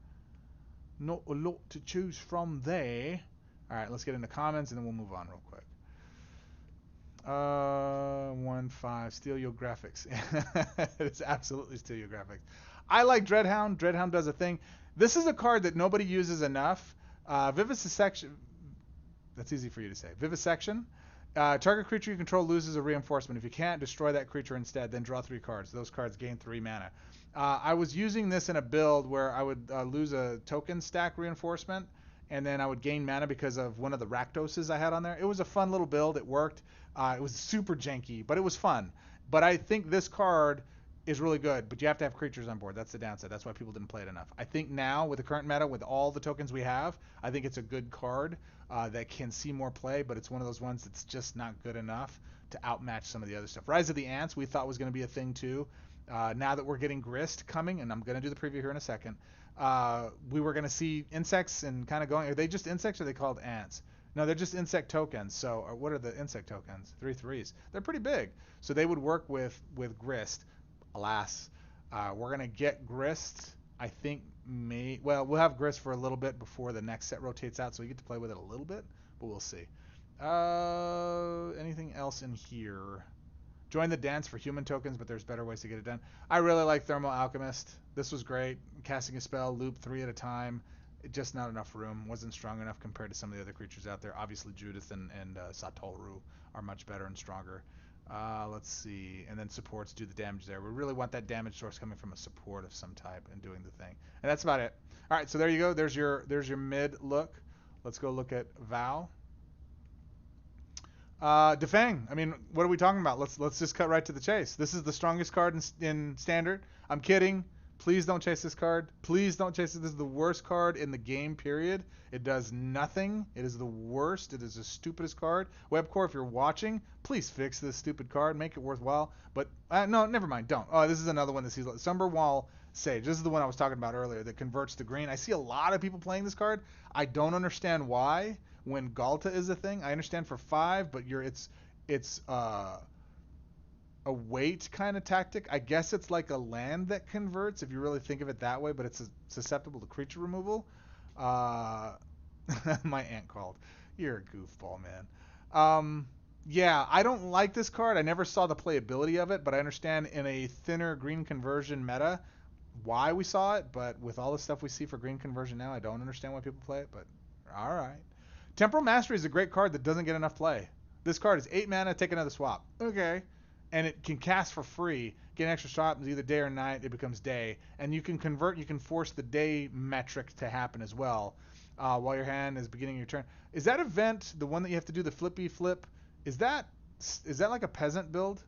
Not a lot to choose from there. All right, let's get into comments and then we'll move on real quick. 1-5, Steal Your Graphics. It's absolutely Steal Your Graphics. I like Dreadhound. Dreadhound does a thing. This is a card that nobody uses enough. Vivisection. That's easy for you to say. Vivisection. Target creature you control loses a reinforcement. If you can't, destroy that creature instead. Then draw 3 cards. Those cards gain 3 mana. I was using this in a build where I would lose a token stack reinforcement, and then I would gain mana because of one of the Rakdoses I had on there. It was a fun little build. It worked. It was super janky, but it was fun. But I think this card is really good, but you have to have creatures on board. That's the downside. That's why people didn't play it enough. I think now, with the current meta, with all the tokens we have, I think it's a good card that can see more play, but it's one of those ones that's just not good enough to outmatch some of the other stuff. Rise of the Ants we thought was going to be a thing too. Now that we're getting Grist coming, and I'm going to do the preview here in a second, we were going to see insects and kind of going, are they just insects or are they called ants? No, they're just insect tokens. So what are the insect tokens? 3/3s. They're pretty big. So they would work with Grist. Alas, we're going to get Grist, I think, we'll have Grist for a little bit before the next set rotates out, so we get to play with it a little bit, but we'll see. Anything else in here? Join the dance for human tokens, but there's better ways to get it done. I really like Thermal Alchemist. This was great. Casting a spell, loop 3 at a time. Just not enough room. Wasn't strong enough compared to some of the other creatures out there. Obviously, Judith and Satoru are much better and stronger. Let's see, and then supports do the damage there. We really want that damage source coming from a support of some type and doing the thing. And that's about it. All right, so there you go. There's your mid look. Let's go look at Vow. Defang. I mean, what are we talking about? Let's just cut right to the chase. This is the strongest card in standard. I'm kidding. Please don't chase this card. Please don't chase it. This is the worst card in the game, period. It does nothing. It is the worst. It is the stupidest card. Webcore, if you're watching, please fix this stupid card. Make it worthwhile. But, no, never mind. Don't. Oh, this is another one that sees Sumberwall Sage. This is the one I was talking about earlier that converts to green. I see a lot of people playing this card. I don't understand why when Galta is a thing. I understand for 5, but it's a weight kind of tactic. I guess it's like a land that converts if you really think of it that way, but it's susceptible to creature removal. My aunt called. You're a goofball, man. Yeah, I don't like this card. I never saw the playability of it, but I understand in a thinner green conversion meta why we saw it, but with all the stuff we see for green conversion now, I don't understand why people play it, but all right. Temporal Mastery is a great card that doesn't get enough play. This card is 8 mana, take another swap. Okay. And it can cast for free, get an extra shot, either day or night, it becomes day. And you can convert, you can force the day metric to happen as well while your hand is beginning your turn. Is that event, the one that you have to do the flippy flip, is that like a peasant build?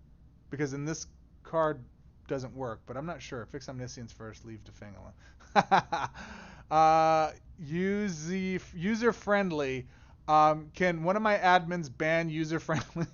Because in this card doesn't work, but I'm not sure. Fix Omniscience first, leave Defang alone. User friendly. Can one of my admins ban user friendly?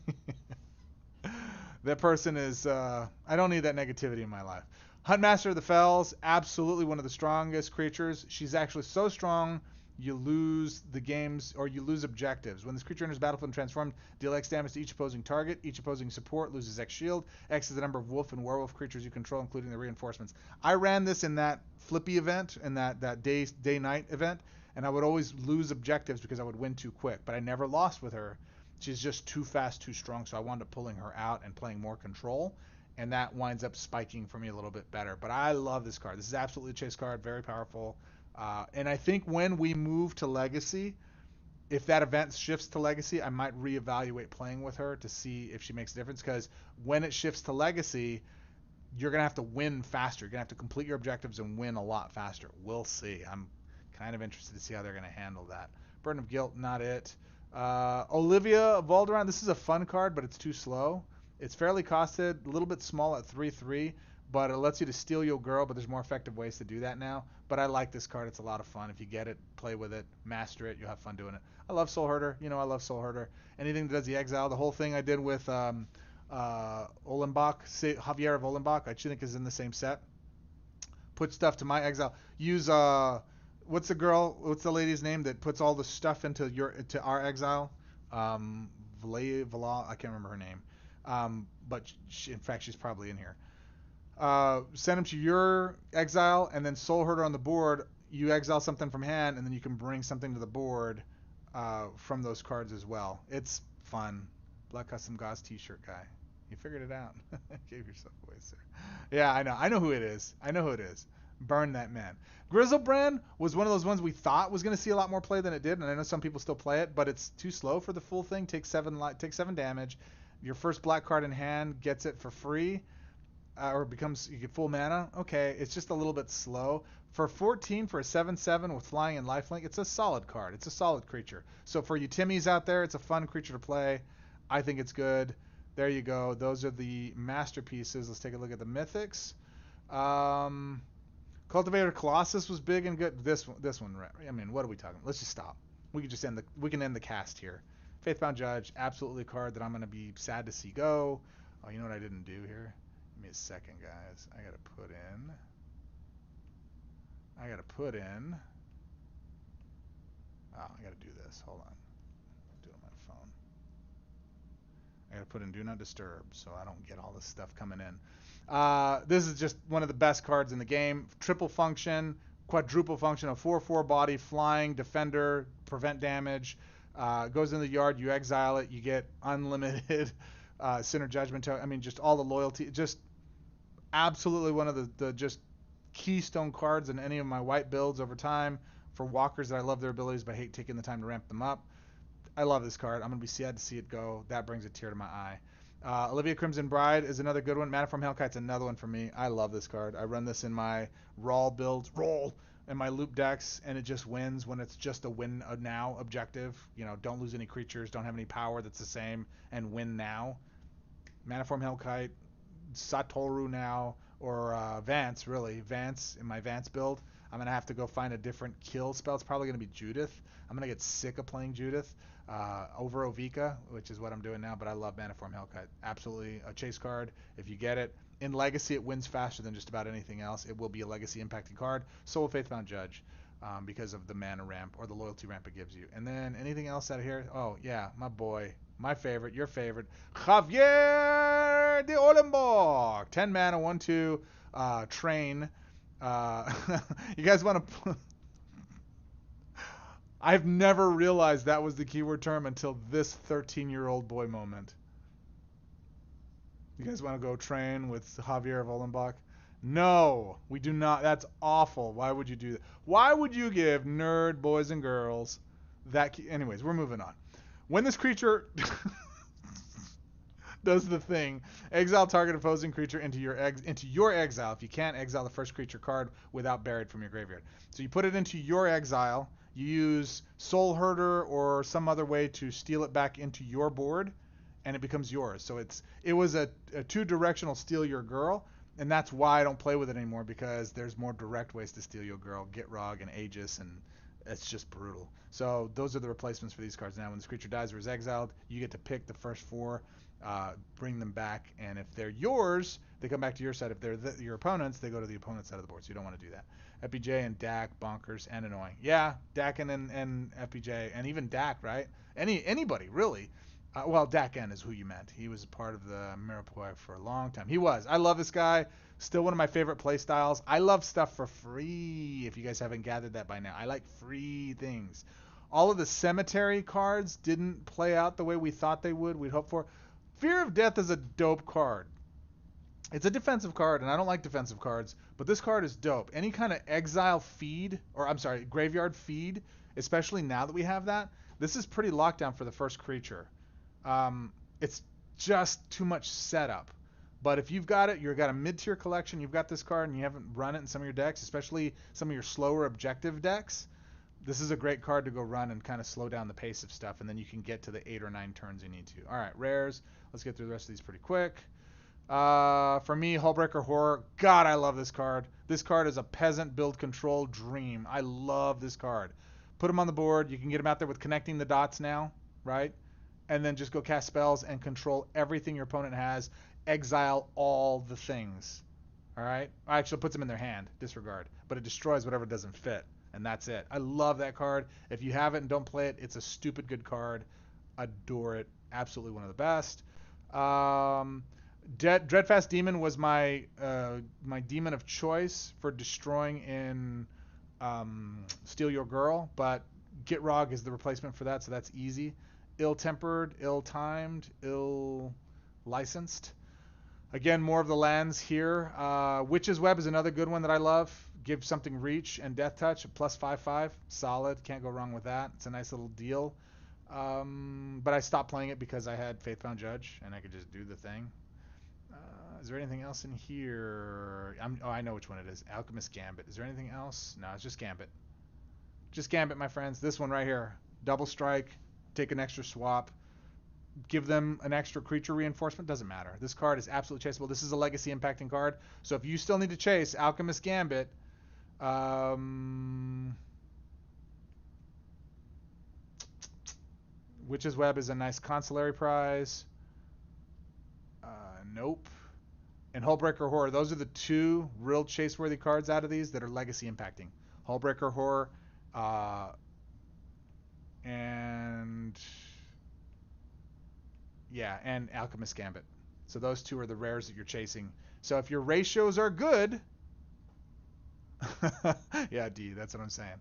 That person is, I don't need that negativity in my life. Huntmaster of the Fells, absolutely one of the strongest creatures. She's actually so strong, you lose the games, or you lose objectives. When this creature enters battlefield and transformed, deal X damage to each opposing target. Each opposing support loses X shield. X is the number of wolf and werewolf creatures you control, including the reinforcements. I ran this in that flippy event, in that day-night event, and I would always lose objectives because I would win too quick, but I never lost with her. She's just too fast, too strong, so I wound up pulling her out and playing more control, and that winds up spiking for me a little bit better. But I love this card. This is absolutely a chase card, very powerful. And I think when we move to Legacy, if that event shifts to Legacy, I might reevaluate playing with her to see if she makes a difference, because when it shifts to Legacy, you're going to have to win faster. You're going to have to complete your objectives and win a lot faster. We'll see. I'm kind of interested to see how they're going to handle that. Burden of Guilt, not it. Olivia Valderon, this is a fun card, but it's too slow. It's fairly costed, a little bit small at 3/3, but it lets you to steal your girl, but there's more effective ways to do that now. But I like this card. It's a lot of fun. If you get it, play with it, master it, you'll have fun doing it. I love Soul Herder. I love Soul Herder. Anything that does the exile, the whole thing I did with Olenbach, Javier of Olenbach, I actually think is in the same set. Put stuff to my exile. Use what's the lady's name that puts all the stuff into our exile? I can't remember her name. But in fact, she's probably in here. Send them to your exile, and then Soul Herder on the board. You exile something from hand, and then you can bring something to the board from those cards as well. It's fun. Black Custom Goz t-shirt guy. You figured it out. Gave yourself away, sir. Yeah, I know. I know who it is. Burn that man. Grizzlebrand was one of those ones we thought was going to see a lot more play than it did, and I know some people still play it, but it's too slow for the full thing. Take 7 damage. Your first black card in hand gets it for free, or you get full mana. Okay, it's just a little bit slow. For 14 for a 7/7 with flying and lifelink, it's a solid card. It's a solid creature. So for you Timmies out there, it's a fun creature to play. I think it's good. There you go. Those are the masterpieces. Let's take a look at the mythics. Cultivator Colossus was big and good. This one. I mean, what are we talking about? Let's just stop. We can end the cast here. Faithbound Judge, absolutely a card that I'm going to be sad to see go. Oh, you know what I didn't do here? Give me a second, guys. I got to put in. Oh, I got to do this. Hold on. Do it on my phone. I got to put in Do Not Disturb so I don't get all this stuff coming in. This is just one of the best cards in the game. Triple function, quadruple function, a 4/4 body, flying, defender, prevent damage. Goes in the yard, you exile it, you get unlimited Sinner Judgment. I mean, just all the loyalty. Just absolutely one of the just keystone cards in any of my white builds over time. For walkers that I love their abilities, but I hate taking the time to ramp them up. I love this card. I'm going to be sad to see it go. That brings a tear to my eye. Olivia Crimson Bride is another good one. Maniform Hellkite's another one for me. I love this card. I run this in my Rawl builds, in my loop decks, and it just wins when it's just a win now objective. Don't lose any creatures, don't have any power that's the same, and win now. Maniform Hellkite, Satoru now, or Vance, really. Vance, in my Vance build. I'm going to have to go find a different kill spell. It's probably going to be Judith. I'm going to get sick of playing Judith over Ovika, which is what I'm doing now, but I love Maniform Hellkite. Absolutely a chase card. If you get it. In Legacy, it wins faster than just about anything else. It will be a Legacy impacting card. So will Faithbound Judge because of the mana ramp or the loyalty ramp it gives you. And then anything else out of here? Oh, yeah, my boy. My favorite, your favorite, Javier de Olenborg. 10 mana, 1/2, train. You guys want to... I've never realized that was the keyword term until this 13-year-old boy moment. You guys want to go train with Javier of Olenbach? No, we do not. That's awful. Why would you do that? Why would you give nerd boys and girls that... Anyways, we're moving on. When this creature does the thing, exile target opposing creature into your exile. If you can't exile the first creature card without buried from your graveyard. So you put it into your exile. You use Soul Herder or some other way to steal it back into your board, and it becomes yours. So it was a two-directional steal your girl, and that's why I don't play with it anymore, because there's more direct ways to steal your girl. Gitrog and Aegis, and it's just brutal. So those are the replacements for these cards. Now, when this creature dies or is exiled, you get to pick the first 4, bring them back, and if they're yours, they come back to your side. If they're your opponents, they go to the opponent's side of the board, so you don't want to do that. FPJ and Dak, bonkers and annoying. Yeah, Dak and FPJ, and even Dak, right? Anybody, really. Well, Dak N is who you meant. He was a part of the Mirepoix for a long time. He was. I love this guy. Still one of my favorite play styles. I love stuff for free, if you guys haven't gathered that by now. I like free things. All of the cemetery cards didn't play out the way we thought they would. We'd hope for. Fear of Death is a dope card. It's a defensive card, and I don't like defensive cards, but this card is dope. Any kind of exile feed, or I'm sorry, graveyard feed, especially now that we have that, this is pretty lockdown for the first creature. It's just too much setup. But if you've got it, you've got a mid-tier collection, you've got this card, and you haven't run it in some of your decks, especially some of your slower objective decks, this is a great card to go run and kind of slow down the pace of stuff, and then you can get to the 8 or 9 turns you need to. All right, rares. Let's get through the rest of these pretty quick. For me, Hullbreaker Horror. God, I love this card. This card is a peasant build control dream. I love this card. Put them on the board. You can get them out there with connecting the dots now, right? And then just go cast spells and control everything your opponent has. Exile all the things. All right? Actually, it puts them in their hand. Disregard. But it destroys whatever doesn't fit. And that's it. I love that card. If you have it and don't play it, it's a stupid good card. Adore it. Absolutely one of the best. Dreadfast Demon was my demon of choice for destroying in Steal Your Girl, but Gitrog is the replacement for that, so that's easy. Ill-tempered, ill-timed, ill-licensed. Again, more of the lands here. Witch's Web is another good one that I love. Give something reach and death touch, plus 5/5. Solid. Can't go wrong with that. It's a nice little deal. But I stopped playing it because I had Faithbound Judge, and I could just do the thing. Is there anything else in here? I know which one it is. Alchemist Gambit. Is there anything else? No, it's just Gambit. Just Gambit, my friends. This one right here. Double strike. Take an extra swap. Give them an extra creature reinforcement. Doesn't matter. This card is absolutely chaseable. This is a legacy impacting card. So if you still need to chase Alchemist Gambit, Witch's Web is a nice consolary prize. Nope. And Hullbreaker Horror. Those are the 2 real chase-worthy cards out of these that are legacy impacting. Hullbreaker Horror and Alchemist Gambit. So those 2 are the rares that you're chasing. So if your ratios are good, yeah, D, that's what I'm saying.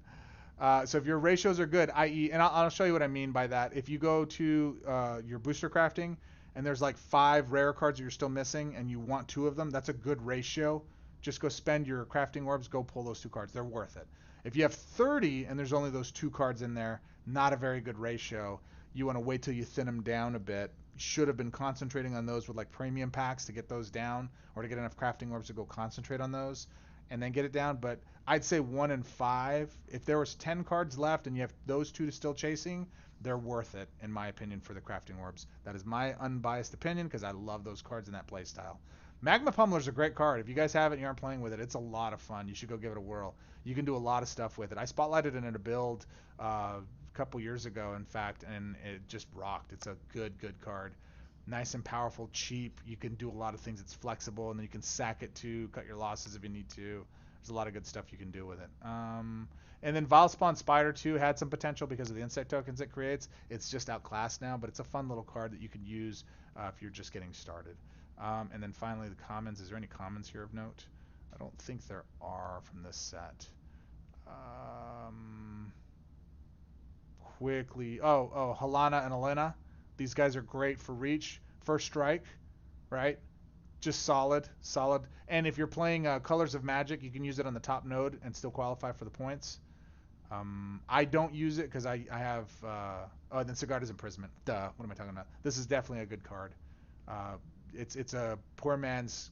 So if your ratios are good, i.e., and I'll show you what I mean by that. If you go to your booster crafting and there's like 5 rare cards that you're still missing and you want 2 of them, that's a good ratio. Just go spend your crafting orbs, go pull those 2 cards. They're worth it. If you have 30 and there's only those 2 cards in there, not a very good ratio. You want to wait till you thin them down a bit should have been concentrating on those with like premium packs to get those down, or to get enough crafting orbs to go concentrate on those and then get it down. But I'd say 1 and 5. If there was 10 cards left and you have those two to still chasing, they're worth it in my opinion for the crafting orbs. That is my unbiased opinion because I love those cards in that playstyle. Magma Pummeler's a great card. If you guys have it and you aren't playing with it, it's a lot of fun. You should go give it a whirl. You can do a lot of stuff with it. I spotlighted it in a build a couple years ago, in fact, and it just rocked. It's a good card. Nice and powerful, cheap. You can do a lot of things. It's flexible, and then you can sack it too, cut your losses if you need to. There's a lot of good stuff you can do with it. And then Vilespawn Spider too had some potential because of the insect tokens it creates. It's just outclassed now, but it's a fun little card that you can use if you're just getting started. And then finally the commons. Is there any commons here of note? I don't think there are from this set. Quickly. Oh, Halana and Elena. These guys are great for reach. First strike, right? Just solid. And if you're playing Colors of Magic, you can use it on the top node and still qualify for the points. I don't use it because I have... oh, then Sigarda's Imprisonment. Duh, what am I talking about? This is definitely a good card. It's a poor man's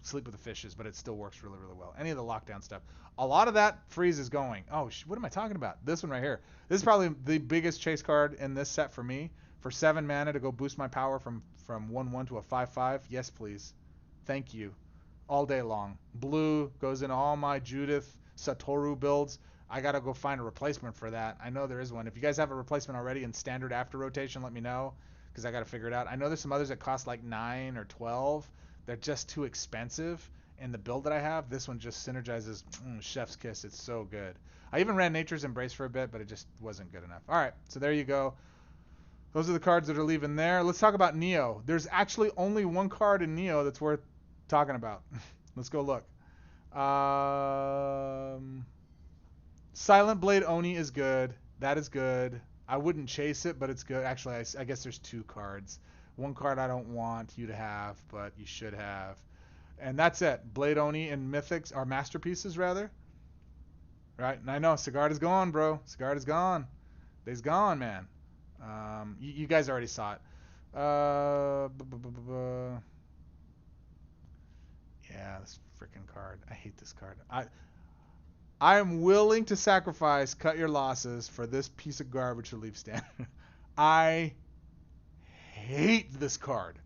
Sleep with the Fishes, but it still works really well. Any of the lockdown stuff. A lot of that freeze is going. Oh, what am I talking about? This one right here. This is probably the biggest chase card in this set for me. For 7 mana to go boost my power from 1/1 to a 5/5. Yes, please. Thank you. All day long. Blue goes into all my Judith Satoru builds. I gotta go find a replacement for that. I know there is one. If you guys have a replacement already in standard after rotation, let me know, because I gotta figure it out. I know there's some others that cost like 9 or 12. They're just too expensive. In the build that I have, this one just synergizes. Chef's kiss. It's so good. I even ran Nature's Embrace for a bit, but it just wasn't good enough. All right, so there you go. Those are the cards that are leaving there. Let's talk about Neo. There's actually only one card in Neo that's worth talking about. Let's go look. Silent Blade Oni is good. That is good. I wouldn't chase it, but it's good. Actually, I guess there's 2 cards. One card I don't want you to have, but you should have. And that's it. Blade Oni and Mythics are masterpieces, rather. Right? And I know, Sigarda's gone, bro. Sigarda's gone. They's gone, man. You guys already saw it. Yeah, this freaking card. I hate this card. I am willing to sacrifice cut your losses for this piece of garbage to leave standard. I hate this card.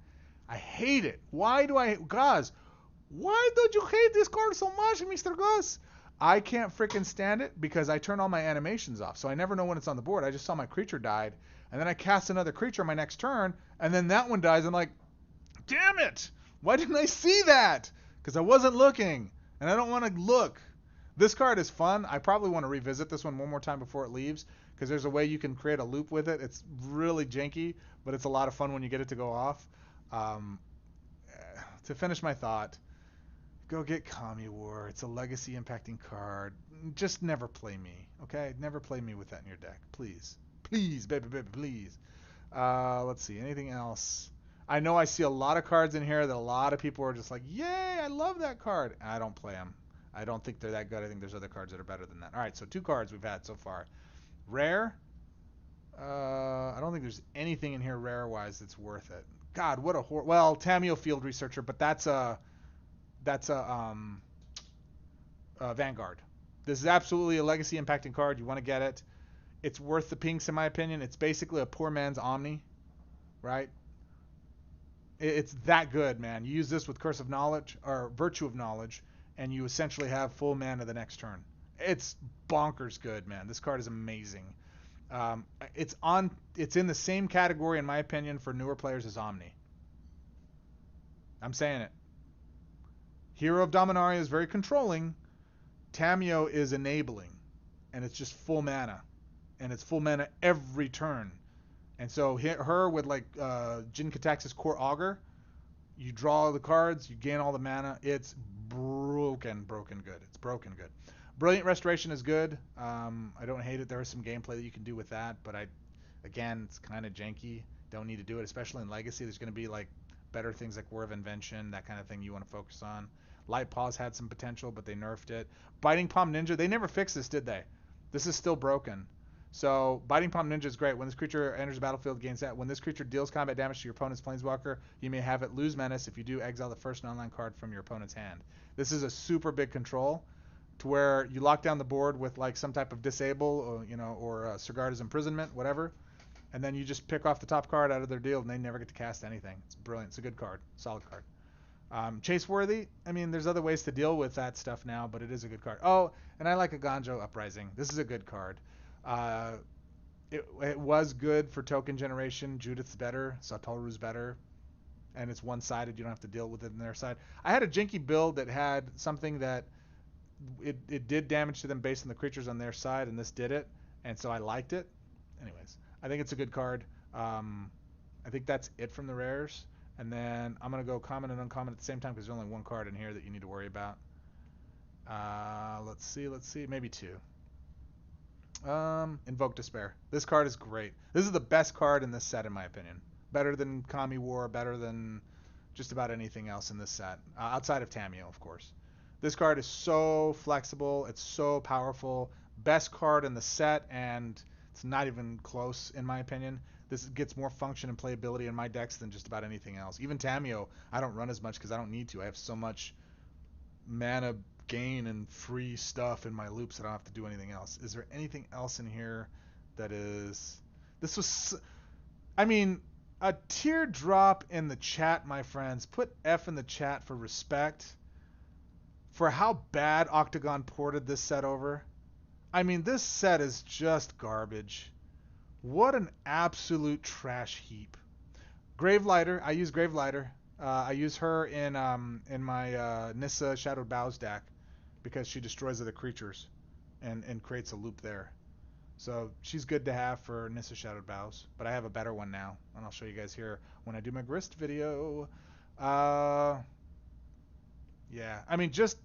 I hate it. Why do I hate... Goz, why don't you hate this card so much, Mr. Goz? I can't freaking stand it because I turn all my animations off, so I never know when it's on the board. I just saw my creature died, and then I cast another creature my next turn, and then that one dies. I'm like, damn it! Why didn't I see that? Because I wasn't looking, and I don't want to look. This card is fun. I probably want to revisit this one more time before it leaves, because there's a way you can create a loop with it. It's really janky, but it's a lot of fun when you get it to go off. To finish my thought, go get Kami War. It's a legacy impacting card. Just never play me, okay? Never play me with that in your deck, please. Please, baby, please. Let's see, anything else? I know I see a lot of cards in here that a lot of people are just like, yay, I love that card. I don't play them. I don't think they're that good. I think there's other cards that are better than that. All right, so 2 cards we've had so far. Rare. I don't think there's anything in here rare-wise that's worth it. God, what a well, Tameo Field Researcher, but that's a Vanguard. This is absolutely a legacy impacting card. You want to get it. It's worth the pinks in my opinion. It's basically a poor man's Omni, right? It's that good, man. You use this with Curse of Knowledge or Virtue of Knowledge, and you essentially have full mana the next turn. It's bonkers good, man. This card is amazing. It's in the same category in my opinion for newer players as Omni. I'm saying it. Hero of Dominaria is very controlling. Tameo is enabling, and it's just full mana, and it's full mana every turn. And so her with like Jin Katax's Core Augur, you draw the cards, you gain all the mana. It's broken good. It's broken good. Brilliant Restoration is good. I don't hate it. There is some gameplay that you can do with that, but again, it's kind of janky. Don't need to do it, especially in Legacy. There's going to be like better things like War of Invention, that kind of thing you want to focus on. Light Paws had some potential, but they nerfed it. Biting Palm Ninja, they never fixed this, did they? This is still broken. So Biting Palm Ninja is great. When this creature enters the battlefield, gains that. When this creature deals combat damage to your opponent's planeswalker, you may have it lose menace. If you do, exile the first non-land card from your opponent's hand. This is a super big control, to where you lock down the board with like some type of disable, or, or Sigarda's Imprisonment, whatever, and then you just pick off the top card out of their deal, and they never get to cast anything. It's brilliant. It's a good card, solid card. Chase-worthy. I mean, there's other ways to deal with that stuff now, but it is a good card. Oh, and I like a Ganjo Uprising. This is a good card. It was good for token generation. Judith's better. Satoru's better. And it's one-sided. You don't have to deal with it on their side. I had a Jinky build that had something that it did damage to them based on the creatures on their side, and this did it. And so I liked it. Anyways, I think it's a good card. I think that's it from the rares. And then I'm going to go common and uncommon at the same time, because there's only one card in here that you need to worry about. Let's see. Maybe two. Invoke Despair. This card is great. This is the best card in this set, in my opinion. Better than Kami War, better than just about anything else in this set. Outside of Tamiyo, of course. This card is so flexible. It's so powerful. Best card in the set, and it's not even close, in my opinion. This gets more function and playability in my decks than just about anything else. Even Tamiyo, I don't run as much because I don't need to. I have so much mana gain and free stuff in my loops that I don't have to do anything else. Is there anything else in here that is... This was... I mean, a teardrop in the chat, my friends. Put F in the chat for respect for how bad Oktagon ported this set over. I mean, this set is just garbage. What an absolute trash heap. Gravelighter. I use Gravelighter. I use her in my Nissa Shadowed Bows deck because she destroys other creatures and creates a loop there. So she's good to have for Nissa Shadowed Bows, but I have a better one now, and I'll show you guys here when I do my Grist video. Yeah, I mean, just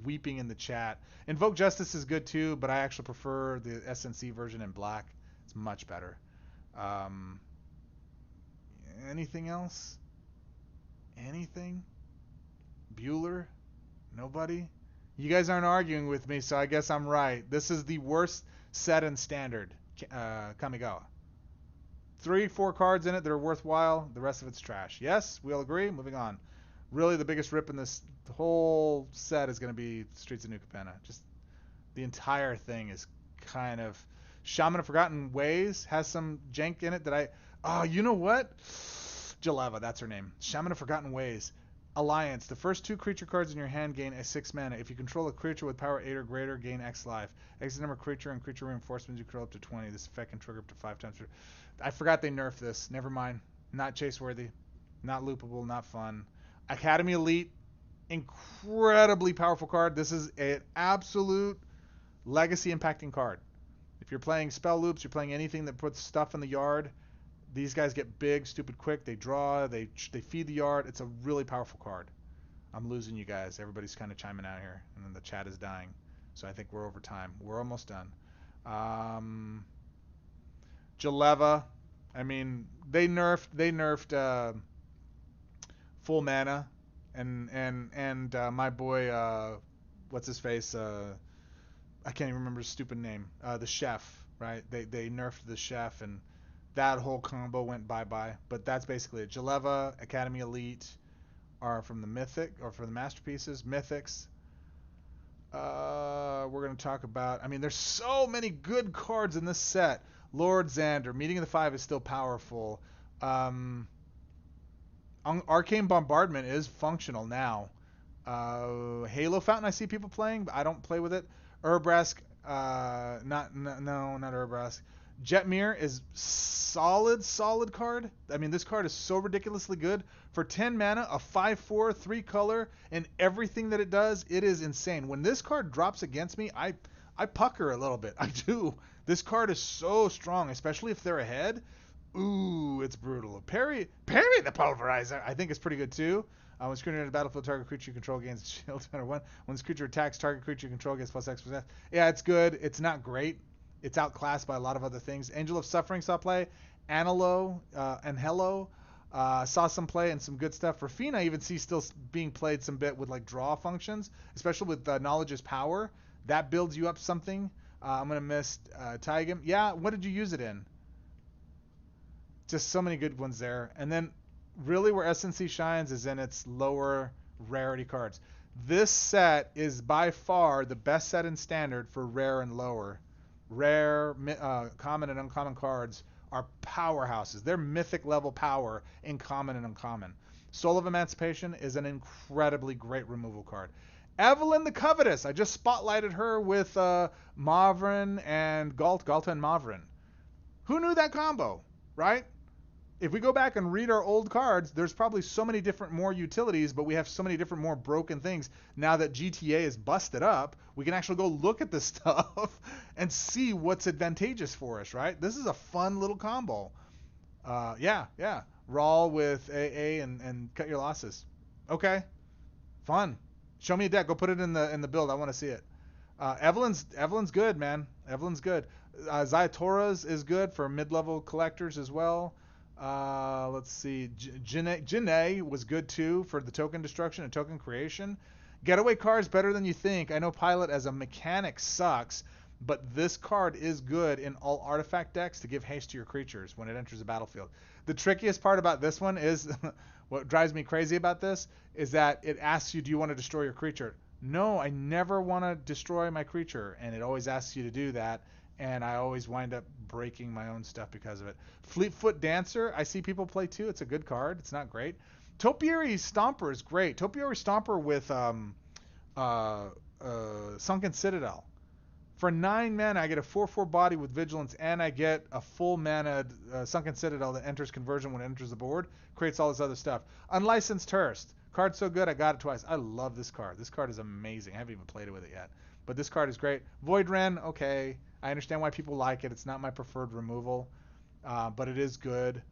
weeping in the chat. Invoke Justice is good too, but I actually prefer the SNC version in black. It's much better. Anything else? Anything? Bueller? Nobody? You guys aren't arguing with me, so I guess I'm right. This is the worst set in Standard, Kamigawa. 3-4 cards in it that are worthwhile. The rest of it's trash. Yes? We all agree? Moving on. Really, the biggest rip in this whole set is going to be Streets of New Capenna. Just the entire thing is kind of... Shaman of Forgotten Ways has some jank in it that I... Oh, you know what? Jaleva, that's her name. Shaman of Forgotten Ways. Alliance. The first 2 creature cards in your hand gain a 6 mana. If you control a creature with power 8 or greater, gain X life. Exit number creature and creature reinforcements you control up to 20. This effect can trigger up to 5 times. I forgot they nerfed this. Never mind. Not chase-worthy. Not loopable. Not fun. Academy Elite. Incredibly powerful card. This is an absolute legacy impacting card. If you're playing spell loops, you're playing anything that puts stuff in the yard, these guys get big, stupid quick. They draw, they feed the yard. It's a really powerful card. I'm losing you guys. Everybody's kind of chiming out here, and then the chat is dying. So I think we're over time. We're almost done. Jaleva. I mean, they nerfed full mana, and my boy, what's his face? I can't even remember his stupid name. The chef, right? They nerfed the chef, and that whole combo went bye-bye. But that's basically it. Jaleva, Academy Elite are from the Mythic, or from the Masterpieces. Mythics. We're going to talk about... I mean, there's so many good cards in this set. Lord Xander. Meeting of the Five is still powerful. Arcane Bombardment is functional now. Halo Fountain I see people playing, but I don't play with it. Urbrask, not Urbrask. Jetmir is solid card. I mean, this card is so ridiculously good. For 10 mana, a 5/4, 3 color, and everything that it does, it is insane. When this card drops against me, I pucker a little bit. I do. This card is so strong, especially if they're ahead. Ooh, it's brutal. Parry the Pulverizer, I think it's pretty good too. When this creature in the battlefield, target creature you control gains shield no matter what. When this creature attacks, target creature you control gets plus X%. Yeah, it's good. It's not great. It's outclassed by a lot of other things. Angel of Suffering saw play. Anilo and Hello saw some play and some good stuff. Rafina I even see still being played some bit with like draw functions, especially with Knowledge is Power. That builds you up something. I'm gonna miss Tigum. Yeah, what did you use it in? Just so many good ones there. And then really where SNC shines is in its lower rarity cards. This set is by far the best set in standard for rare and lower. Rare, common and uncommon cards are powerhouses. They're mythic level power in common and uncommon. Soul of Emancipation is an incredibly great removal card. Evelyn the Covetous. I just spotlighted her with Mavrin and Galta and Mavrin. Who knew that combo, right? If we go back and read our old cards, there's probably so many different more utilities, but we have so many different more broken things. Now that GTA is busted up, we can actually go look at this stuff and see what's advantageous for us, right? This is a fun little combo. Yeah. Raw with AA and cut your losses. Okay, fun. Show me a deck. Go put it in the build. I want to see it. Evelyn's good, man. Evelyn's good. Zayatora's is good for mid-level collectors as well. Let's see. Janae was good too for the token destruction and token creation. Getaway card's better than you think. I know Pilot as a mechanic sucks, but this card is good in all artifact decks to give haste to your creatures when it enters the battlefield. The trickiest part about this one is what drives me crazy about this is that it asks you, do you want to destroy your creature? No, I never want to destroy my creature, and it always asks you to do that, and I always wind up breaking my own stuff because of it. Fleetfoot Dancer, I see people play too. It's a good card. It's not great. Topiary Stomper is great. Topiary Stomper with Sunken Citadel. For 9 mana, I get a 4/4 body with Vigilance, and I get a full mana Sunken Citadel that enters conversion when it enters the board. Creates all this other stuff. Unlicensed Hearst. Card's so good, I got it twice. I love this card. This card is amazing. I haven't even played it with it yet. But this card is great. Void Ren, okay. I understand why people like it. It's not my preferred removal, but it is good.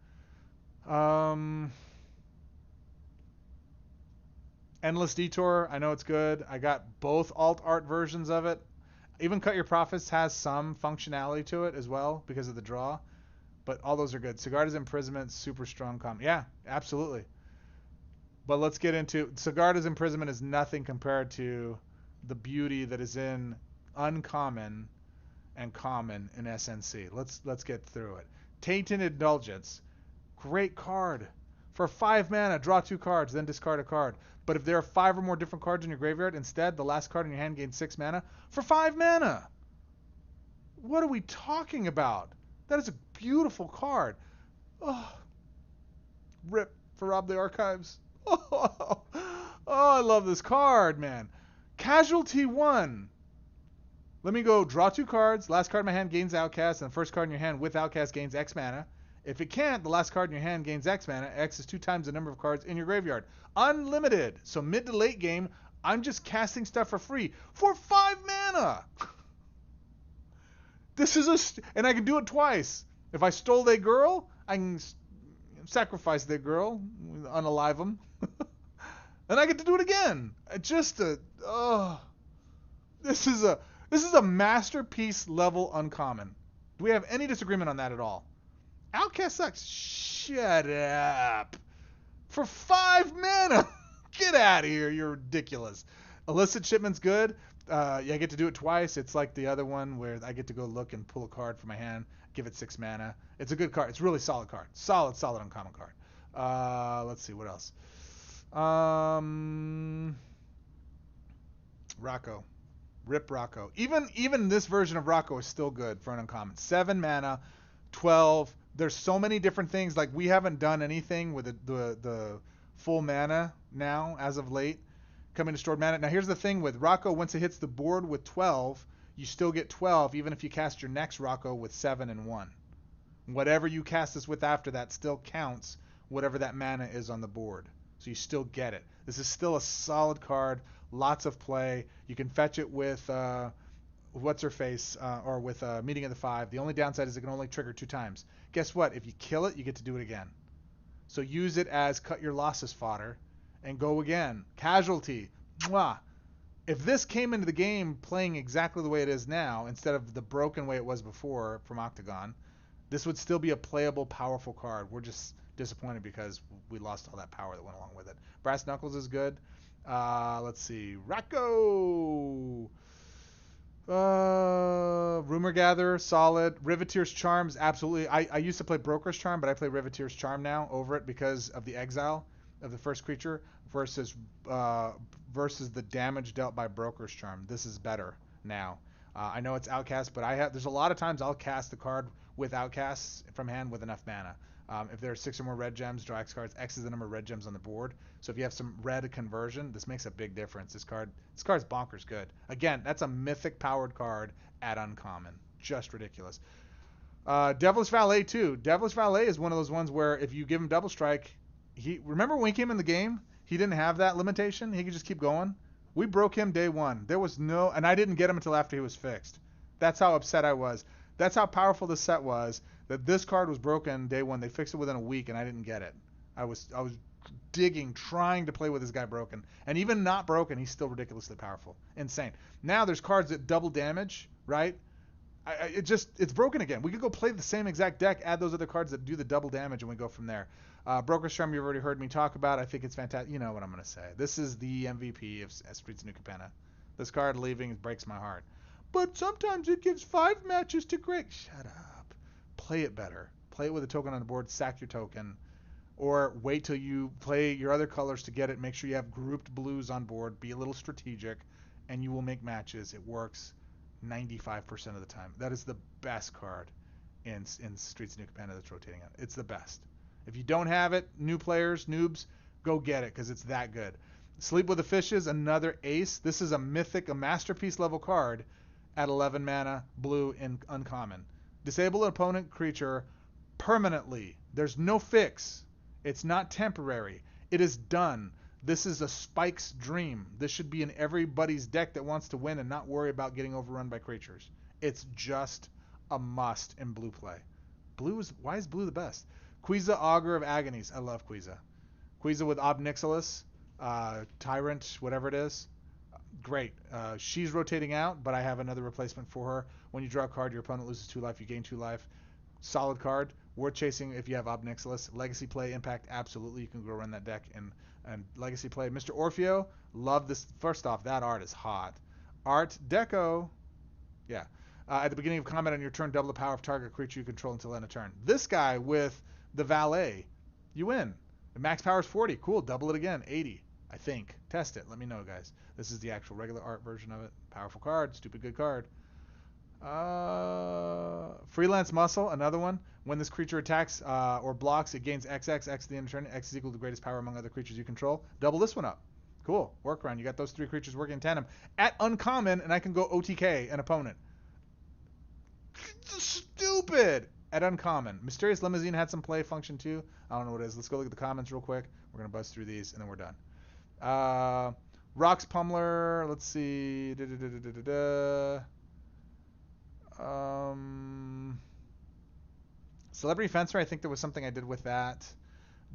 Endless Detour, I know it's good. I got both alt art versions of it. Even Cut Your Profits has some functionality to it as well because of the draw. But all those are good. Sigarda's Imprisonment, super strong comp. Yeah, absolutely. But let's get into Sigarda's Imprisonment is nothing compared to the beauty that is in uncommon and common in SNC. Let's get through it. Tainted Indulgence, great card. For 5 mana, draw 2 cards, then discard a card. But if there are 5 or more different cards in your graveyard, instead the last card in your hand gains 6 mana for 5 mana. What are we talking about? That is a beautiful card. Oh, rip for Rob the Archives. Oh, I love this card, man. Casualty 1. Let me go draw 2 cards. Last card in my hand gains Outcast, and the first card in your hand with Outcast gains X mana. If it can't, the last card in your hand gains X mana. X is 2 times the number of cards in your graveyard. Unlimited. So mid to late game, I'm just casting stuff for free for 5 mana. This is and I can do it twice. If I stole their girl, I can sacrifice their girl, unalive them, and I get to do it again. This is a masterpiece level uncommon. Do we have any disagreement on that at all? Outcast sucks. Shut up. For 5 mana. Get out of here. You're ridiculous. Illicit Shipment's good. I get to do it twice. It's like the other one where I get to go look and pull a card from my hand, give it 6 mana. It's a good card. It's a really solid card. Solid uncommon card. Let's see. What else? Rocco. Rip Rocco. Even this version of Rocco is still good for an uncommon. 7 mana, 12. There's so many different things. Like, we haven't done anything with the full mana now as of late. Coming to stored mana. Now here's the thing with Rocco. Once it hits the board with 12, you still get 12 even if you cast your next Rocco with 7 and 1. Whatever you cast this with after that still counts whatever that mana is on the board. So you still get it. This is still a solid card. Lots of play. You can fetch it with What's-Her-Face or with Meeting of the Five. The only downside is it can only trigger 2 times. Guess what? If you kill it, you get to do it again. So use it as cut your losses fodder and go again. Casualty. Mwah. If this came into the game playing exactly the way it is now, instead of the broken way it was before from Oktagon, this would still be a playable, powerful card. We're just disappointed because we lost all that power that went along with it. Brass Knuckles is good. Let's see. Rocco. Rumor Gatherer, solid. Riveteer's Charms, absolutely. I used to play Broker's Charm, but I play Riveteer's Charm now over it because of the exile of the first creature versus uh, versus the damage dealt by Broker's Charm. This is better now. I know it's outcast, but there's a lot of times I'll cast the card with outcasts from hand with enough mana. If there are 6 or more red gems, draw X cards. X is the number of red gems on the board. So if you have some red conversion, this makes a big difference. This card's bonkers good. Again, that's a mythic powered card at uncommon. Just ridiculous. Devilish Valet too. Devilish Valet is one of those ones where if you give him double strike, remember when he came in the game, he didn't have that limitation. He could just keep going. We broke him day one. There was no, and I didn't get him until after he was fixed. That's how upset I was. That's how powerful the set was. That this card was broken day one. They fixed it within a week, and I didn't get it. I was digging, trying to play with this guy broken, and even not broken, he's still ridiculously powerful, insane. Now there's cards that double damage, right? It's broken again. We could go play the same exact deck, add those other cards that do the double damage, and we go from there. Broker's Charm, you've already heard me talk about. I think it's fantastic. You know what I'm going to say. This is the MVP of Streets of New Capenna. This card leaving breaks my heart. But sometimes it gives 5 matches to Greg. Shut up. Play it better. Play it with a token on the board. Sack your token. Or wait till you play your other colors to get it. Make sure you have grouped blues on board. Be a little strategic, and you will make matches. It works 95% of the time. That is the best card in Streets of New Capenna that's rotating out. It's the best. If you don't have it, new players, noobs, go get it because it's that good. Sleep with the Fishes, another ace. This is a mythic, a masterpiece level card at 11 mana, blue, in uncommon. Disable an opponent creature permanently. There's no fix. It's not temporary. It is done. This is a Spike's dream. This should be in everybody's deck that wants to win and not worry about getting overrun by creatures. It's just a must in blue play. Why is blue the best? Quiza, Augur of Agonies. I love Quiza. Quiza with Ob Nixilis, Tyrant, whatever it is. Great. She's rotating out, but I have another replacement for her. When you draw a card, your opponent loses 2 life, you gain 2 life. Solid card. Worth chasing if you have Ob Nixilis. Legacy play, impact, absolutely. You can go run that deck and legacy play. Mr. Orfeo, love this. First off, that art is hot. Art Deco. Yeah. At the beginning of combat on your turn, double the power of target creature you control until end of turn. This guy with the Valet, you win. The max power is 40. Cool. Double it again. 80. I think. Test it. Let me know, guys. This is the actual regular art version of it. Powerful card. Stupid good card. Freelance Muscle, another one. When this creature attacks or blocks, it gains XX. X the end of turn. X is equal to the greatest power among other creatures you control. Double this one up. Cool. Workaround. You got those 3 creatures working in tandem. At uncommon, and I can go OTK an opponent. Stupid! At uncommon. Mysterious Limousine had some play function too. I don't know what it is. Let's go look at the comments real quick. We're going to buzz through these, and then we're done. Rocks Pummeler. Let's see. Celebrity Fencer, I think there was something I did with that.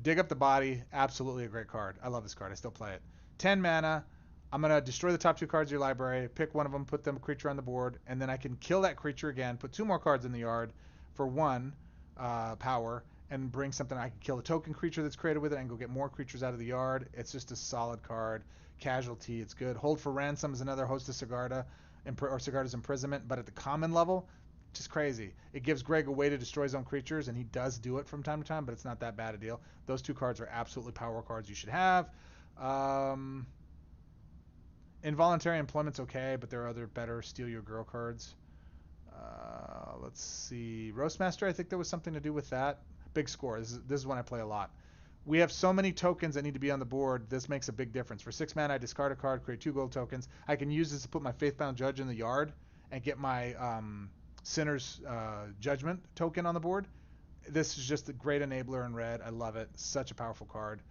Dig Up the Body, absolutely a great card. I love this card. I still play it. 10 mana. I'm going to destroy the top 2 cards of your library, pick one of them, put them creature on the board, and then I can kill that creature again, put 2 more cards in the yard for 1 power, and bring something. I can kill a token creature that's created with it and go get more creatures out of the yard. It's just a solid card. Casualty, it's good. Hold for Ransom is another Host of Sigarda, or Sigarda's Imprisonment, but at the common level, just crazy. It gives Greg a way to destroy his own creatures, and he does do it from time to time, but it's not that bad a deal. Those 2 cards are absolutely power cards you should have. Involuntary Employment's okay, but there are other better Steal Your Girl cards. Let's see. Roast Master, I think there was something to do with that. Big Score. This is one I play a lot. We have so many tokens that need to be on the board. This makes a big difference. For 6 mana, I discard a card, create 2 gold tokens. I can use this to put my Faithbound Judge in the yard and get my Sinner's Judgment token on the board. This is just a great enabler in red. I love it. Such a powerful card.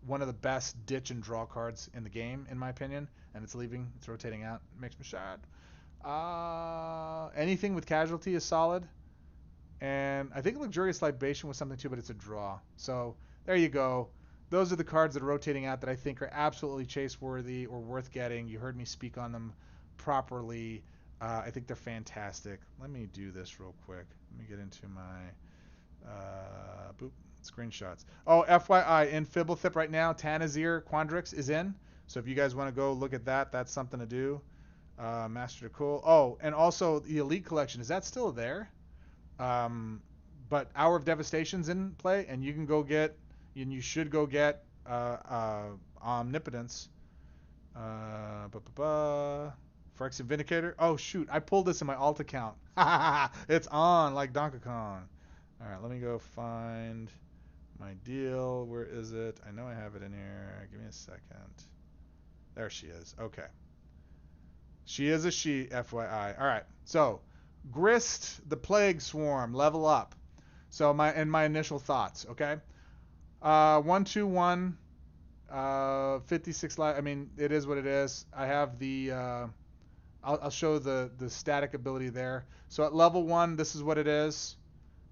One of the best ditch and draw cards in the game, in my opinion. And it's leaving. It's rotating out. It makes me sad. Anything with Casualty is solid. And I think Luxurious Libation was something too, but it's a draw. So there you go. Those are the cards that are rotating out that I think are absolutely chase-worthy or worth getting. You heard me speak on them properly. I think they're fantastic. Let me do this real quick. Let me get into my screenshots. Oh, FYI, in Fibblethip right now, Tanazir Quandrix is in. So if you guys want to go look at that, that's something to do. Master Cool. Oh, and also the Elite Collection. Is that still there? Um, but Hour of Devastation's in play, and you can go get, and you should go get Omnipotence. Phyrexian Vindicator. Oh shoot, I pulled this in my alt account. It's on like Donkey Kong. All right, let me go find my deal. Where is it? I know I have it in here. Give me a second. There she is. Okay. She is a she, FYI. All right. So, Grist, the Plague Swarm, level up. So my initial thoughts. Okay. 1/2/1, 56 life. I mean, it is what it is. I have the. I'll show the static ability there. So at level 1, this is what it is.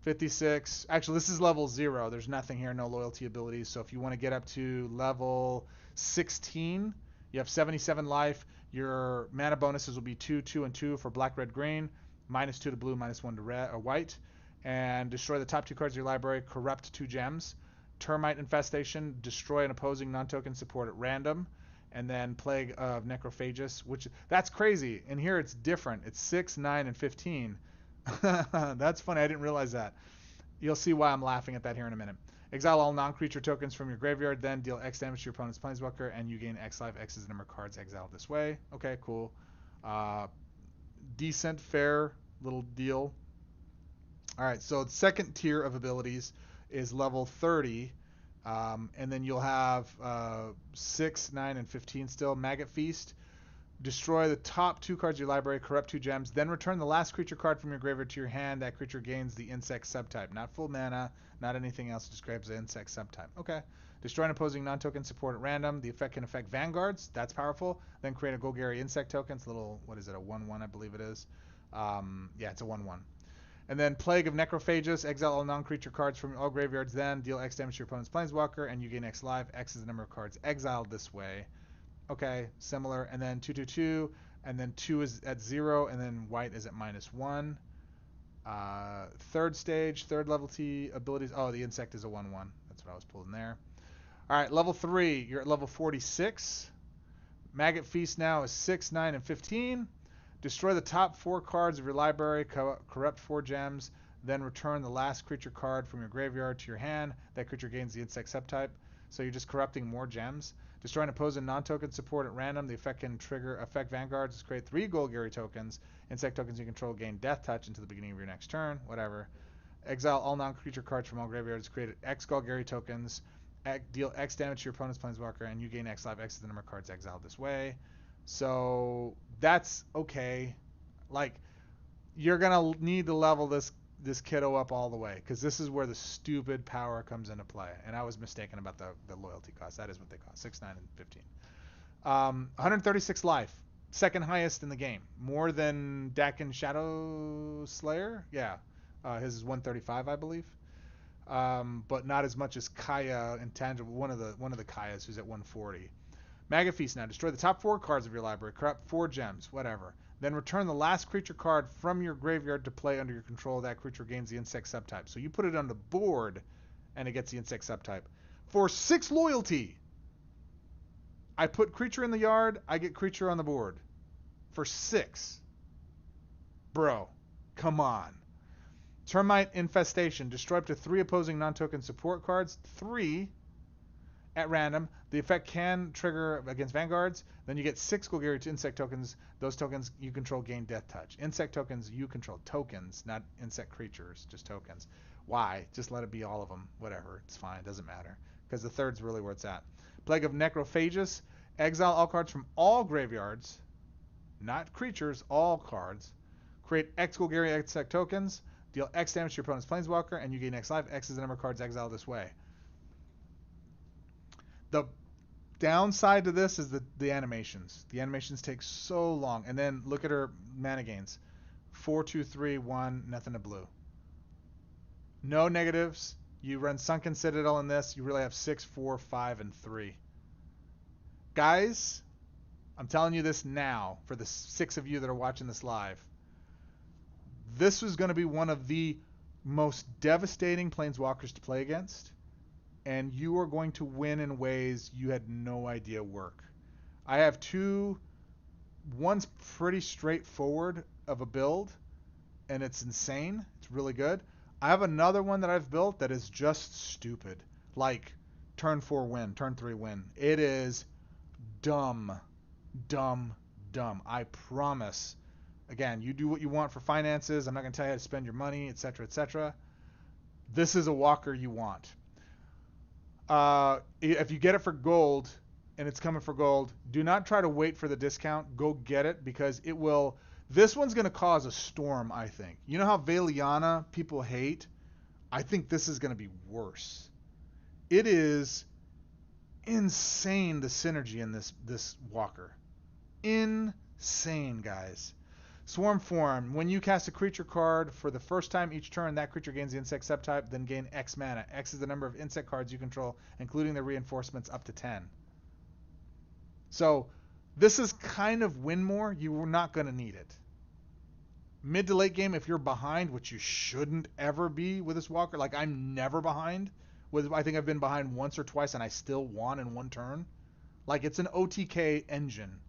56. Actually, this is level 0. There's nothing here, no loyalty abilities. So if you want to get up to level 16, you have 77 life. Your mana bonuses will be 2, 2, and 2 for black, red, green. -2 to blue, -1 to red or white. And destroy the top 2 cards of your library. Corrupt 2 gems. Termite Infestation. Destroy an opposing non-token support at random. And then Plague of Necrophagus, which that's crazy. And here it's different. It's 6, 9, and 15. That's funny. I didn't realize that. You'll see why I'm laughing at that here in a minute. Exile all non-creature tokens from your graveyard, then deal X damage to your opponent's planeswalker, and you gain X life. X is the number of cards exiled this way. Okay, cool. Decent, fair little deal. All right, so the second tier of abilities is level 30. And then you'll have 6, 9, and 15 still. Maggot Feast. Destroy the top 2 cards of your library, corrupt 2 gems, then return the last creature card from your graveyard to your hand. That creature gains the insect subtype. Not full mana, not anything else. It describes the insect subtype. Okay. Destroy an opposing non-token support at random. The effect can affect vanguards. That's powerful. Then create a Golgari insect token. It's a little, what is it, a 1/1, I believe it is. Yeah, it's a 1/1. And then Plague of Necrophagus. Exile all non-creature cards from all graveyards. Then deal X damage to your opponent's planeswalker, and you gain X life. X is the number of cards exiled this way. Okay, similar. And then 2, 2, 2, and then 2 is at 0, and then white is at -1. Third stage, third level T abilities. Oh, the insect is a 1/1. That's what I was pulling there. All right, level 3. You're at level 46. Maggot Feast now is 6, 9, and 15. Destroy the top 4 cards of your library, corrupt 4 gems, then return the last creature card from your graveyard to your hand. That creature gains the insect subtype. So you're just corrupting more gems. Destroy an opposing non-token support at random. The effect can affect vanguards. Just create 3 Golgari tokens. Insect tokens you control gain Death Touch until the beginning of your next turn. Whatever. Exile all non-creature cards from all graveyards. Create X Golgari tokens. Deal X damage to your opponent's planeswalker, and you gain X life. X is the number of cards exiled this way. So that's okay. Like, you're gonna need to level this kiddo up all the way, because this is where the stupid power comes into play. And I was mistaken about the loyalty cost. That is what they cost, 6, 9, and 15. 136 life, second highest in the game, more than Dakin Shadow Slayer. Yeah, his is 135, I believe. But not as much as Kaya Intangible, one of the Kayas, who's at 140. Maggot Feast now. Destroy the top 4 cards of your library. Corrupt 4 gems. Whatever. Then return the last creature card from your graveyard to play under your control. That creature gains the insect subtype. So you put it on the board, and it gets the insect subtype. For 6 loyalty, I put creature in the yard. I get creature on the board. For 6. Bro, come on. Termite Infestation. Destroy up to 3 opposing non-token support cards. 3 at random. The effect can trigger against vanguards. Then you get 6 Golgari insect tokens. Those tokens you control gain Death Touch. Insect tokens you control. Tokens, not insect creatures, just tokens. Why? Just let it be all of them. Whatever. It's fine. Doesn't matter. Because the third's really where it's at. Plague of Necrophagus. Exile all cards from all graveyards. Not creatures, all cards. Create X Golgari insect tokens. Deal X damage to your opponent's planeswalker, and you gain X life. X is the number of cards exiled this way. The downside to this is the animations. The animations take so long. And then look at her mana gains. 4, 2, 3, 1, nothing to blue. No negatives. You run Sunken Citadel in this. You really have 6, 4, 5, and 3. Guys, I'm telling you this now for the 6 of you that are watching this live. This was going to be one of the most devastating planeswalkers to play against. And you are going to win in ways you had no idea work. I have 2 one's pretty straightforward of a build, and it's insane. It's really good. I have another one that I've built that is just stupid. Like turn 4 win, turn 3 win. It is dumb, dumb, dumb. I promise. Again, you do what you want for finances. I'm not going to tell you how to spend your money, etc., etc. This is a walker you want. If you get it for gold and it's coming for gold, do not try to wait for the discount. Go get it because it will. This one's going to cause a storm, I think. You know how Valiana people hate? I think this is going to be worse. It is insane, the synergy in this walker. Insane, guys. Swarm form. When you cast a creature card for the first time each turn, that creature gains the insect subtype, then gain X mana. X is the number of insect cards you control, including their reinforcements up to 10. So this is kind of win more. You were not going to need it. Mid to late game, if you're behind, which you shouldn't ever be with this walker, like I'm never behind. I think I've been behind once or twice and I still won in one turn. Like it's an OTK engine.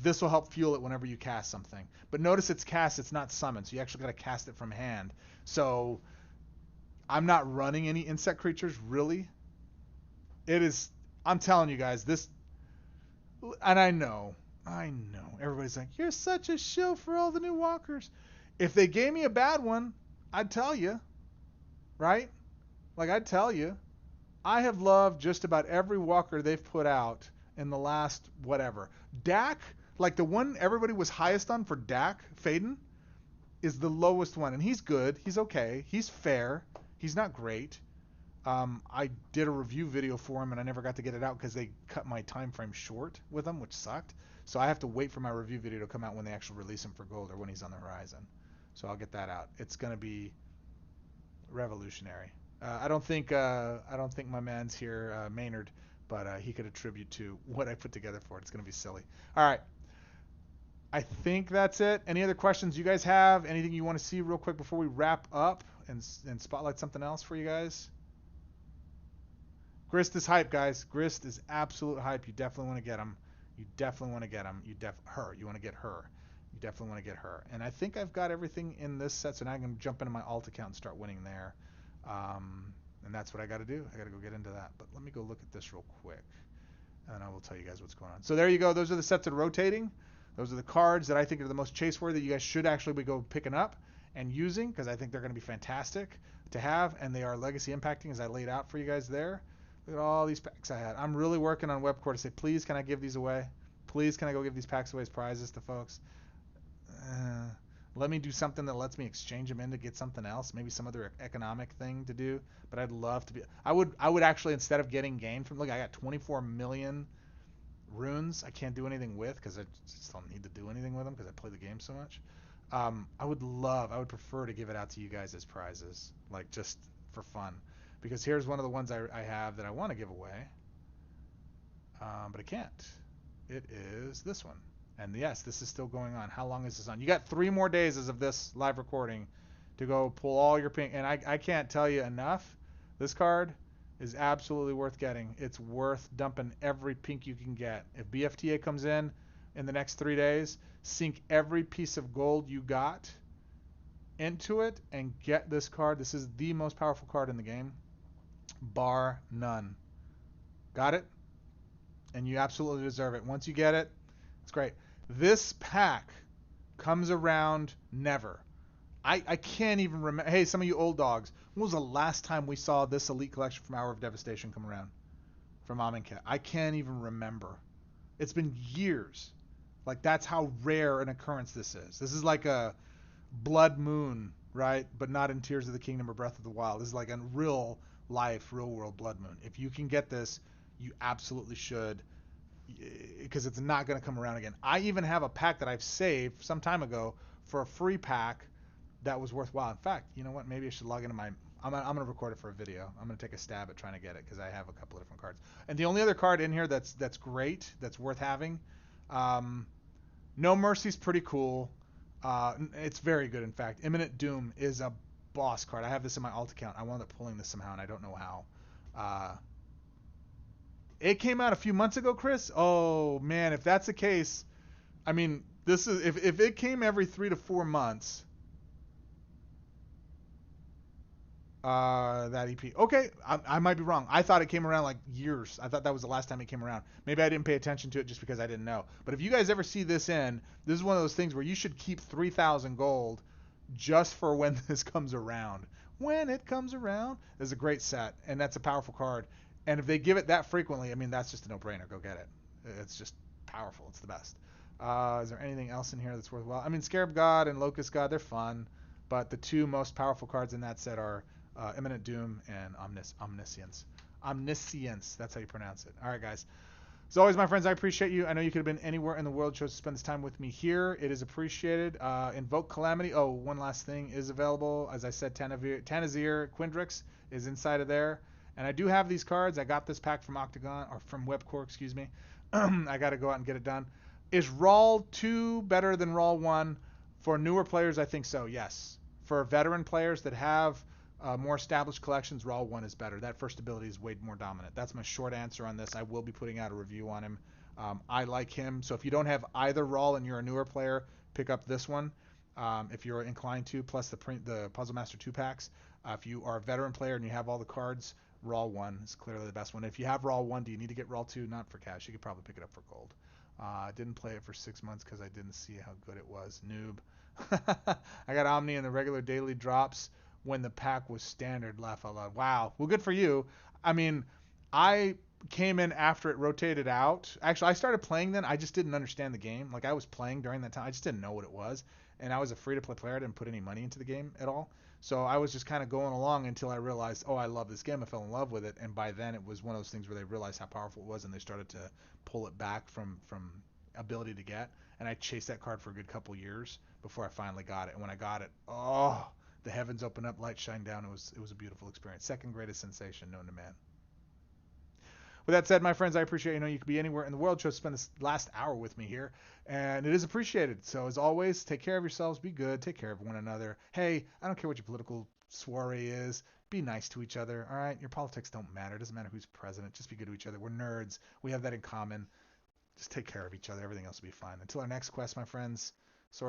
This will help fuel it whenever you cast something. But notice it's cast, it's not summoned, so you actually got to cast it from hand. So I'm not running any insect creatures, really. It is, I'm telling you guys, this, and I know, everybody's like, you're such a shill for all the new walkers. If they gave me a bad one, I'd tell you, right? Like I'd tell you. I have loved just about every walker they've put out in the last whatever. Dak, like the one everybody was highest on for Dak, Faden, is the lowest one. And he's good. He's okay. He's fair. He's not great. I did a review video for him and I never got to get it out because they cut my time frame short with him, which sucked. So I have to wait for my review video to come out when they actually release him for gold or when he's on the horizon. So I'll get that out. It's going to be revolutionary. I don't think my man's here, Maynard, but he could attribute to what I put together for it. It's going to be silly. All right. I think that's it. Any other questions you guys have? Anything you want to see real quick before we wrap up and spotlight something else for you guys? Grist is hype, guys. Grist is absolute hype. You definitely want to get him. You definitely want to get him. You want to get her. You definitely want to get her. And I think I've got everything in this set, so now I can jump into my alt account and start winning there. And that's what I got to do. I got to go get into that. But let me go look at this real quick, and I will tell you guys what's going on. So there you go. Those are the sets that are rotating. Those are the cards that I think are the most chase-worthy. You guys should actually be go picking up and using because I think they're going to be fantastic to have, and they are legacy impacting as I laid out for you guys there. Look at all these packs I had. I'm really working on Webcore to say, please, can I give these away? Please, can I go give these packs away as prizes to folks? Let me do something that lets me exchange them in to get something else, maybe some other economic thing to do. But I'd love to be. I would actually, instead of getting gain from, look, I got 24 million runes. I can't do anything with because I just don't need to do anything with them because I play the game so much. I would prefer to give it out to you guys as prizes, like just for fun. Because here's one of the ones I have that I want to give away, but I can't. It is this one. And yes, this is still going on. How long is this on? You got 3 more days as of this live recording to go pull all your pink. And I can't tell you enough. This card is absolutely worth getting. It's worth dumping every pink you can get. If BFTA comes in the next 3 days, sink every piece of gold you got into it and get this card. This is the most powerful card in the game, bar none. Got it? And you absolutely deserve it. Once you get it, it's great. This pack comes around never. I can't even remember. Hey, some of you old dogs, when was the last time we saw this Elite Collection from Hour of Devastation come around? From Amonkhet? I can't even remember. It's been years. Like, that's how rare an occurrence this is. This is like a Blood Moon, right? But not in Tears of the Kingdom or Breath of the Wild. This is like a real life, real world Blood Moon. If you can get this, you absolutely should, because it's not going to come around again. I even have a pack that I've saved some time ago for a free pack that was worthwhile. In fact, you know what? Maybe I should log into my... I'm going to record it for a video. I'm going to take a stab at trying to get it because I have a couple of different cards. And the only other card in here that's great, that's worth having, No Mercy's pretty cool. It's very good, in fact. Imminent Doom is a boss card. I have this in my alt account. I wound up pulling this somehow, and I don't know how. It came out a few months ago, Chris. Oh, man, if that's the case, I mean, this is if it came every 3 to 4 months. That EP. Okay, I might be wrong. I thought it came around like years. I thought that was the last time it came around. Maybe I didn't pay attention to it just because I didn't know. But if you guys ever see this this is one of those things where you should keep 3,000 gold just for when this comes around. When it comes around, is a great set, and that's a powerful card. And if they give it that frequently, I mean, that's just a no-brainer. Go get it. It's just powerful. It's the best. Is there anything else in here that's worthwhile? I mean, Scarab God and Locust God, they're fun, but the two most powerful cards in that set are Imminent Doom and Omniscience. Omniscience, that's how you pronounce it. All right, guys. As always, my friends, I appreciate you. I know you could have been anywhere in the world, chose to spend this time with me here. It is appreciated. Invoke Calamity. Oh, one last thing is available. As I said, Tanazir Quindrix is inside of there. And I do have these cards. I got this pack from Oktagon, or from Webcore, excuse me. I got to go out and get it done. Is Rawl 2 better than Rawl 1? For newer players, I think so, yes. For veteran players that have more established collections, Raw 1 is better. That first ability is way more dominant. That's my short answer on this. I will be putting out a review on him. I like him. So if you don't have either Raw and you're a newer player, pick up this one if you're inclined to, plus the Puzzle Master 2 packs. If you are a veteran player and you have all the cards, Raw 1 is clearly the best one. If you have Raw 1, do you need to get Raw 2? Not for cash. You could probably pick it up for gold. I didn't play it for 6 months because I didn't see how good it was. Noob. I got Omni in the regular daily drops when the pack was standard. Laugh out loud. Wow. Well, good for you. I mean, I came in after it rotated out. Actually, I started playing then. I just didn't understand the game. Like, I was playing during that time. I just didn't know what it was. And I was a free-to-play player. I didn't put any money into the game at all. So I was just kind of going along until I realized, oh, I love this game. I fell in love with it. And by then, it was one of those things where they realized how powerful it was, and they started to pull it back from ability to get. And I chased that card for a good couple years before I finally got it. And when I got it, oh, the heavens opened up, light shined down. It was a beautiful experience. Second greatest sensation known to man. With that said, my friends, I appreciate you could be anywhere in the world. Chose to spend this last hour with me here, and it is appreciated. So as always, take care of yourselves. Be good. Take care of one another. Hey, I don't care what your political soiree is. Be nice to each other. All right, your politics don't matter. It doesn't matter who's president. Just be good to each other. We're nerds. We have that in common. Just take care of each other. Everything else will be fine. Until our next quest, my friends.